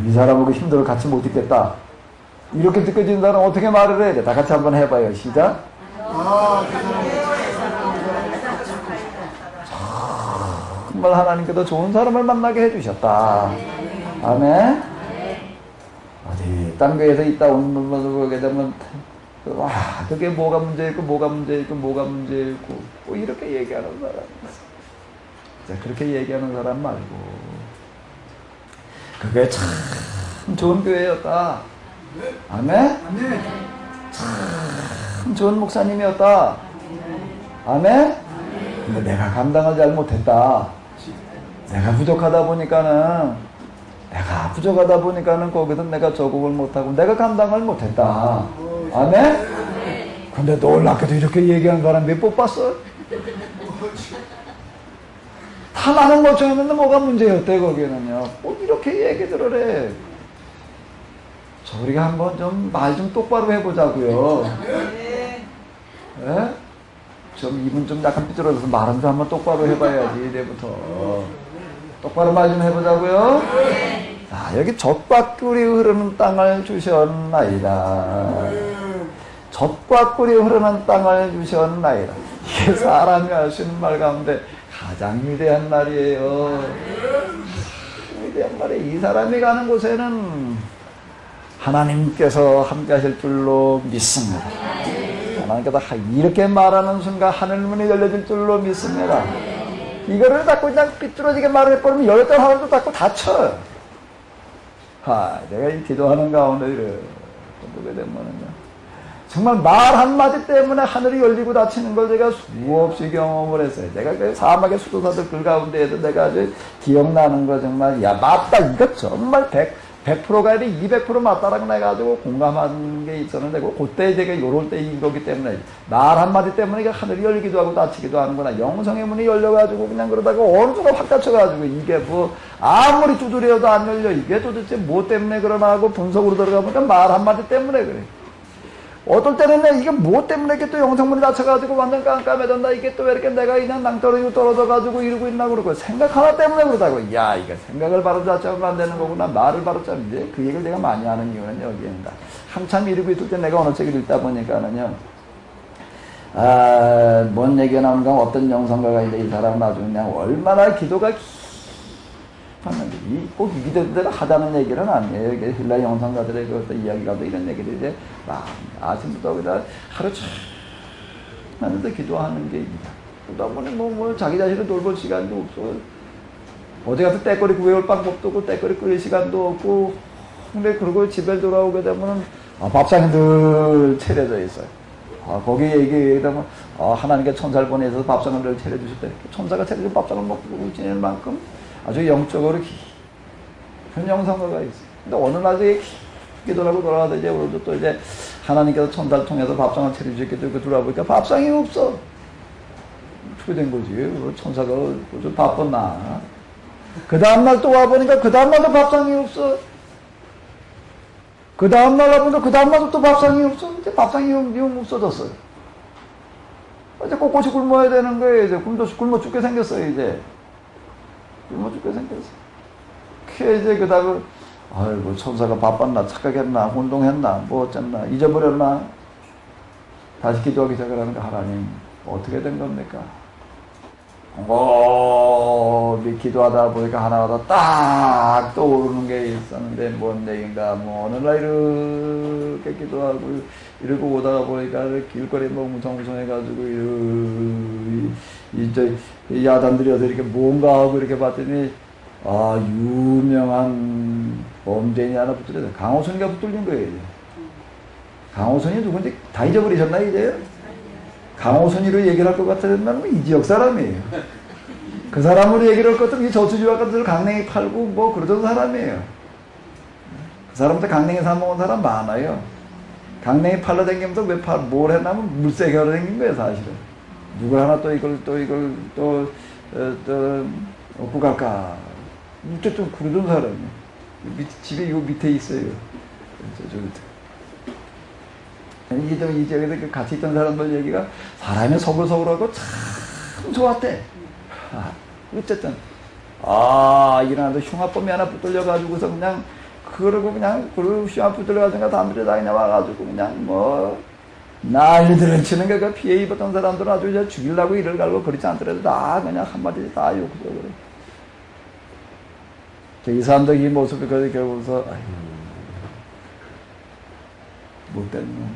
이 사람하고 힘들어 같이 못 있겠다. 이렇게 느껴지는 사람 어떻게 말을 해야 돼? 다 같이 한번 해봐요. 시작. 정말 하나님께서 좋은 사람을 만나게 해주셨다. 아멘. 어디 딴 교회에서 있다 오는 분들 보게 되면 와 그게 뭐가 문제있고 뭐가 문제있고 뭐가 있고 뭐 이렇게 얘기하는 사람 자 그렇게 얘기하는 사람 말고 그게 참 좋은 교회였다. 아멘. 참 좋은 목사님이었다. 아멘. 근데 내가 감당을 잘 못했다. 내가 부족하다 보니까는 거기서 내가 적응을 못하고 내가 감당을 못했다. 아멘? 근데 놀랍게도 이렇게 얘기하는 사람 몇 번 봤어? 다 많은 것 중에는 뭐가 문제였대 거기는요. 꼭 이렇게 얘기들을 해. 저 우리가 한번 좀 말 좀 똑바로 해보자고요. 예? 좀 입은 좀 약간 삐뚤어져서 말은 좀 한번 똑바로 해봐야지 이제부터. 똑바로 말 좀 해보자고요. 자, 여기 젖과 꿀이 흐르는 땅을 주셨나이다. 젖과 꿀이 흐르는 땅을 주셨나이다. 이게 사람이 할 수 있는 말 가운데 가장 위대한 말이에요. 위대한 말이에요. 이 사람이 가는 곳에는 하나님께서 함께 하실 줄로 믿습니다. 하나님께서 이렇게 말하는 순간 하늘문이 열려질 줄로 믿습니다. 이거를 자꾸 그냥 삐뚤어지게 말을 해버리면 열렸던 하늘도 자꾸 닫혀요. 내가 이 기도하는 가운데 이래 보게 되면은요. 정말 말 한마디 때문에 하늘이 열리고 닫히는 걸 제가 수없이 경험을 했어요. 제가 그 사막의 수도사들 그 가운데에도 내가 아주 기억나는 거 정말, 야, 맞다. 이거 정말 100%가 아니라 200% 맞다라고 해가지고 공감한 게 있었는데, 그때 제가 요럴 때인 거기 때문에, 말 한마디 때문에 하늘이 열리기도 하고 닫히기도 하는구나. 영성의 문이 열려가지고 그냥 그러다가 어느 순간 확 닫혀가지고, 이게 뭐, 아무리 두드려도 안 열려. 이게 도대체 뭐 때문에 그러나 하고 분석으로 들어가보니까 말 한마디 때문에 그래. 어떨 때는 이게 뭐 때문에 이렇게 또 영성문이 닫혀가지고 완전 깜깜해졌나, 이게 또 왜 이렇게 내가 그냥 낭떠러지고 떨어져가지고 이러고 있나 그러고, 생각 하나 때문에 그러다고. 야, 이거 생각을 바로 잡으면 안 되는 거구나. 말을 바로 잡는데, 그 얘기를 내가 많이 하는 이유는 여기입니다. 한참 이러고 있을 때 내가 어느 책을 읽다 보니까는요, 뭔 얘기가 나오는가, 어떤 영성가가 있는데, 이 사람은 아주 그냥 얼마나 기도가 하는데, 꼭 이 기도대로 하자는 얘기는 아니에요. 이게 힐라 영성가들의 그 이야기가 이런 얘기들이 이제 아침부터 거기다 하루 종일 기도하는 게 있다. 그러다 보니 뭐 자기 자신을 돌볼 시간도 없어. 어디 가서 때거리 구해올 방법도 없고, 때거리 끓일 시간도 없고, 근데 그러고 집에 돌아오게 되면은, 밥상이 늘 차려져 있어요. 거기 얘기하면, 하나님께 천사를 보내서 밥상을 늘 차려주셨대. 천사가 차려준 밥상을 먹고 지낼 만큼 아주 영적으로 깊은 영성가가 있어요. 근데 어느 날 기도를 하고 돌아가다 이제 오늘도 또 이제 하나님께서 천사를 통해서 밥상을 차려주셨겠죠. 돌아보니까 밥상이 없어. 어떻게 된 거지? 천사가 좀 바빴나? 그 다음날 또 와보니까 그 다음날도 밥상이 없어. 그 다음날 와보니까 그 다음날도 또 밥상이 없어. 이제 밥상이 없어졌어요. 이제 꼿꼿이 굶어야 되는 거예요. 이제 굶어 죽게 생겼어요. 이제 굶어 죽게 생겼어. 이제 그 다음에 아이고 천사가 바빴나, 착각했나, 혼동했나, 뭐 어쨌나, 잊어버렸나. 다시 기도하기 시작을 하니까, 하나님 어떻게 된 겁니까? 기도하다 보니까 하나마다 딱 떠오르는 게 있었는데, 뭔 얘기인가, 뭐 어느 날 이렇게 기도하고 이러고 오다가 보니까 길거리에 뭐 웅성웅성해가지고 이제 야단들이 어디 이렇게 뭔가 하고 이렇게 봤더니, 유명한 범죄인이 하나 붙들려서 강호선이가 붙들린 거예요. 이제. 강호선이 누군지 다 잊어버리셨나 이제? 강호선이로 얘기를 할 것 같으면 이 지역 사람이에요. 그 사람으로 얘기를 할 것 같으면 이 저수지와 같은 강냉이 팔고 뭐 그러던 사람이에요. 그 사람한테 강냉이 사 먹은 사람 많아요. 강냉이 팔러 다니면서 뭘 했냐면 물세게 하러 다닌 거예요, 사실은. 누구 하나 또 이걸 업고 갈까? 어쨌든 그러던 사람이 집에 요 밑에 있어요. 이게 좀 이 지역에서 같이 있던 사람들 얘기가 사람이 서글서글하고 참 좋았대. 어쨌든 일어나서 흉악범이 하나 붙들려가지고서 그냥 그러고 그냥 그 흉악 붙들려가지고 담배에다 그냥 와가지고 그냥 뭐 난리들은 치는 게 그 피해 입었던 사람들은 아주 이제 죽이려고 이를 갈고 그렇지 않더라도 다 그냥 한마디 다 욕하고 그래. 이 사람들 이 모습을 결국서 못된 놈.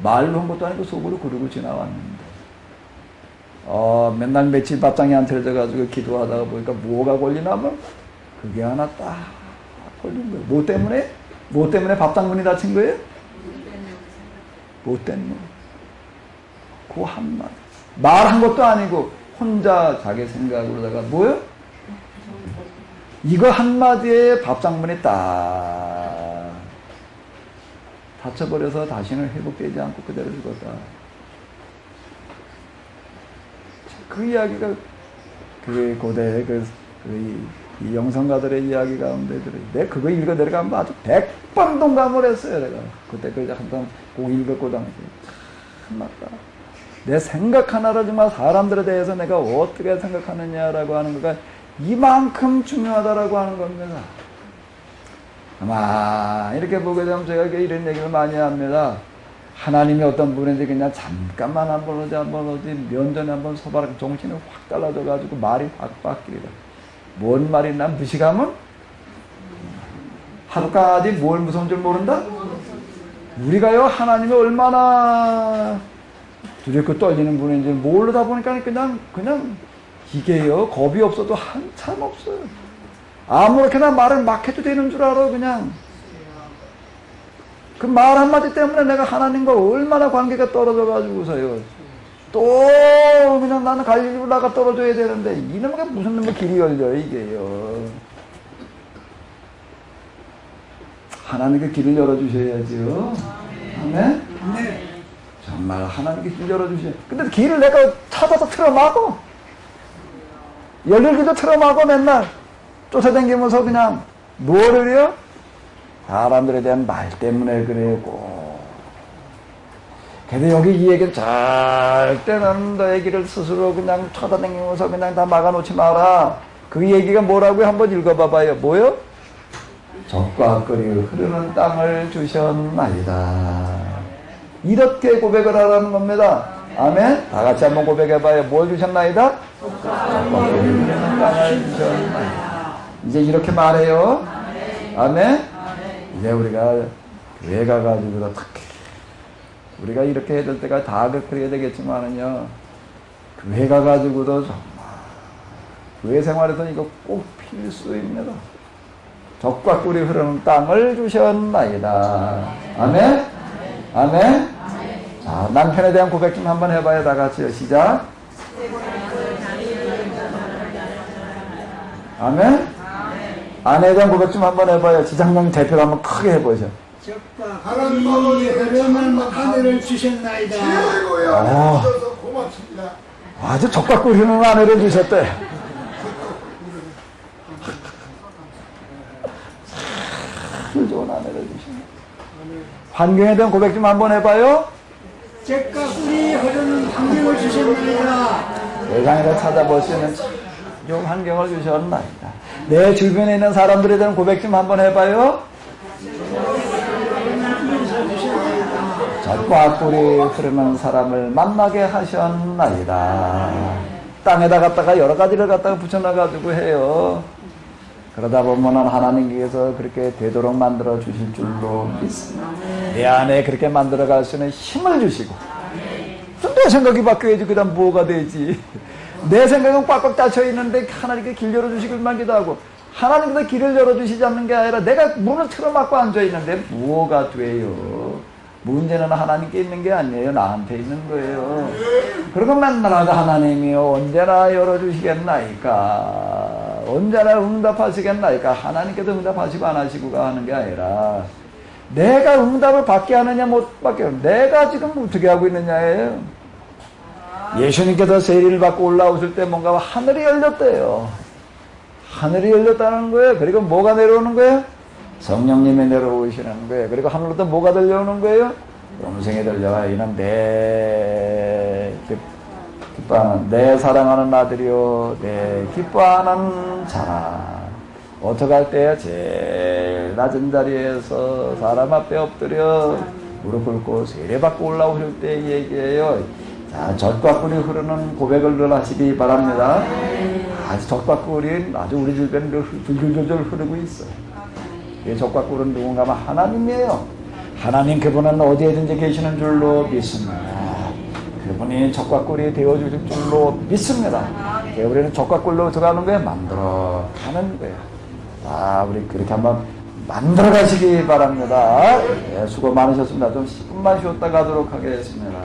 말로 한 것도 아니고 속으로 그러고 지나왔는데 맨날 며칠 밥상에 안 차려져가지고 기도하다가 보니까 뭐가 걸리냐면 그게 하나 딱 걸린 거예요. 뭐 때문에? 뭐 때문에 밥상문이 닫힌 거예요? 못된 놈. 그 한마디. 말한 것도 아니고 혼자 자기 생각으로다가 뭐요? 이거 한마디에 밥상문이 딱 닫혀버려서 다시는 회복되지 않고 그대로 죽었다. 그 이야기가 그 고대 이 영성가들의 이야기 가운데 들어요. 내가 그거 읽어 내려가면 아주 100번 동감을 했어요. 내가 그때 한번 꼭 읽었고 당시 참 맞다. 내 생각 하나로 정말 사람들에 대해서 내가 어떻게 생각하느냐라고 하는 거가 이만큼 중요하다라고 하는 겁니다. 아마 이렇게 보게 되면 제가 이런 얘기를 많이 합니다. 하나님이 어떤 분인지 그냥 잠깐만 한번 어디 면전에 한번 서봐라 정신이 확 달라져가지고 말이 확 바뀌리라. 뭔 말이나 무식하면 하루까지 뭘 무서운 줄 모른다? 우리가요 하나님이 얼마나 두렵고 떨리는 분인지 모르다 보니까 그냥 이게요 겁이 없어도 한참 없어요. 아무렇게나 말을 막 해도 되는 줄 알아. 그냥 그 말 한마디 때문에 내가 하나님과 얼마나 관계가 떨어져 가지고서요 또 그냥 나는 갈릴리로 나가 떨어져야 되는데 이놈의 무슨 놈의 길이 열려 이게요. 하나님께 길을 열어주셔야죠. 아멘? 네. 정말 하나님께 길 열어주셔야. 근데 길을 내가 찾아서 틀어막어. 열릴기도 틀어막어. 맨날 쫓아다니면서 그냥 뭐를요? 사람들에 대한 말 때문에 그래요. 근데 여기 이 얘기는 절대는 너의 길을 스스로 그냥 쳐다다니면서 그냥 다 막아놓지 마라. 그 얘기가 뭐라고요? 한번 읽어봐봐요. 뭐요? 적과 끓이 흐르는 땅을 주셨나이다. 이렇게 고백을 하라는 겁니다. 아멘? 다 같이 한번 고백해봐요. 뭘 주셨나이다? 적과 끓이 흐르는 땅을 주셨나이다. 이제 이렇게 말해요. 아멘? 이제 우리가 교회 가가지고 특히 우리가 이렇게 해줄 때가 다 그래야 되겠지만은요 교회 가가지고도 정말 교회 생활에서 이거 꼭 필수입니다. 적과 꿀이 흐르는 땅을 주셨나이다. 아멘? 아멘? 자, 남편에 대한 고백 좀 한번 해봐요. 다 같이요. 시작. 아멘? 아내에 대한 고백 좀 한번 해봐요. 지장님 대표로 한번 크게 해보죠. 하나님이 흐르는 아내를 주셨나이다. 최고야. 주셔서 고맙습니다. 아주 적과 꿀 흐르는 아내를 주셨대. 참 좋은 아내를 주셨네. 환경에 대한 고백 좀 한번 해봐요. 적과 꿀이 흐르는 환경을 주셨나이다. 세상에서 찾아보시는 좀 환경을 주셨나이다. 내 주변에 있는 사람들에 대한 고백 좀 한번 해봐요. 적과 꿀이 흐르는 사람을 만나게 하셨나이다. 땅에다 갖다가 여러 가지를 갖다가 붙여놔가지고 해요. 그러다 보면은 하나님께서 그렇게 되도록 만들어 주실 줄로 믿습니다. 내 안에 그렇게 만들어 갈 수 있는 힘을 주시고 내 생각이 바뀌어야지 그 다음 뭐가 되지. 내 생각은 꽉꽉 닫혀 있는데 하나님께 길 열어주시길만 기도하고 하나님께서 길을 열어주시지 않는 게 아니라 내가 문을 틀어막고 앉아있는데 뭐가 돼요. 문제는 하나님께 있는 게 아니에요. 나한테 있는 거예요. 그리고 맨날 하나님이요 언제나 열어주시겠나이까 언제나 응답하시겠나이까. 하나님께서 응답하시고 안 하시고가 하는 게 아니라 내가 응답을 받게 하느냐 못 받게 하느냐 내가 지금 어떻게 하고 있느냐예요. 예수님께서 세리를 받고 올라오실 때 뭔가 하늘이 열렸대요. 하늘이 열렸다는 거예요. 그리고 뭐가 내려오는 거예요? 성령님이 내려오시는 거예요. 그리고 하늘로부터 뭐가 들려오는 거예요? 음성이 들려와 이는 내 기뻐하는 내 사랑하는 아들이요 내 기뻐하는 자라. 어떻게 할 때야? 제일 낮은 자리에서 사람 앞에 엎드려 무릎 꿇고 세례받고 올라오실 때 얘기해요. 자, 젖과 꿀이 흐르는 고백을 늘 하시기 바랍니다. 아주 젖과 꿀이 아주 우리 주변에 줄줄줄줄 흐르고 있어요. 이 젖과 꿀은 누군가 하면 하나님이에요. 하나님 그분은 어디에든지 계시는 줄로 믿습니다. 그분이 젖과 꿀이 되어주실 줄로 믿습니다. 우리는 젖과 꿀로 들어가는 거예요. 만들어 가는 거예요. 자, 우리 그렇게 한번 만들어 가시기 바랍니다. 네, 수고 많으셨습니다. 좀 10분만 쉬었다 가도록 하겠습니다.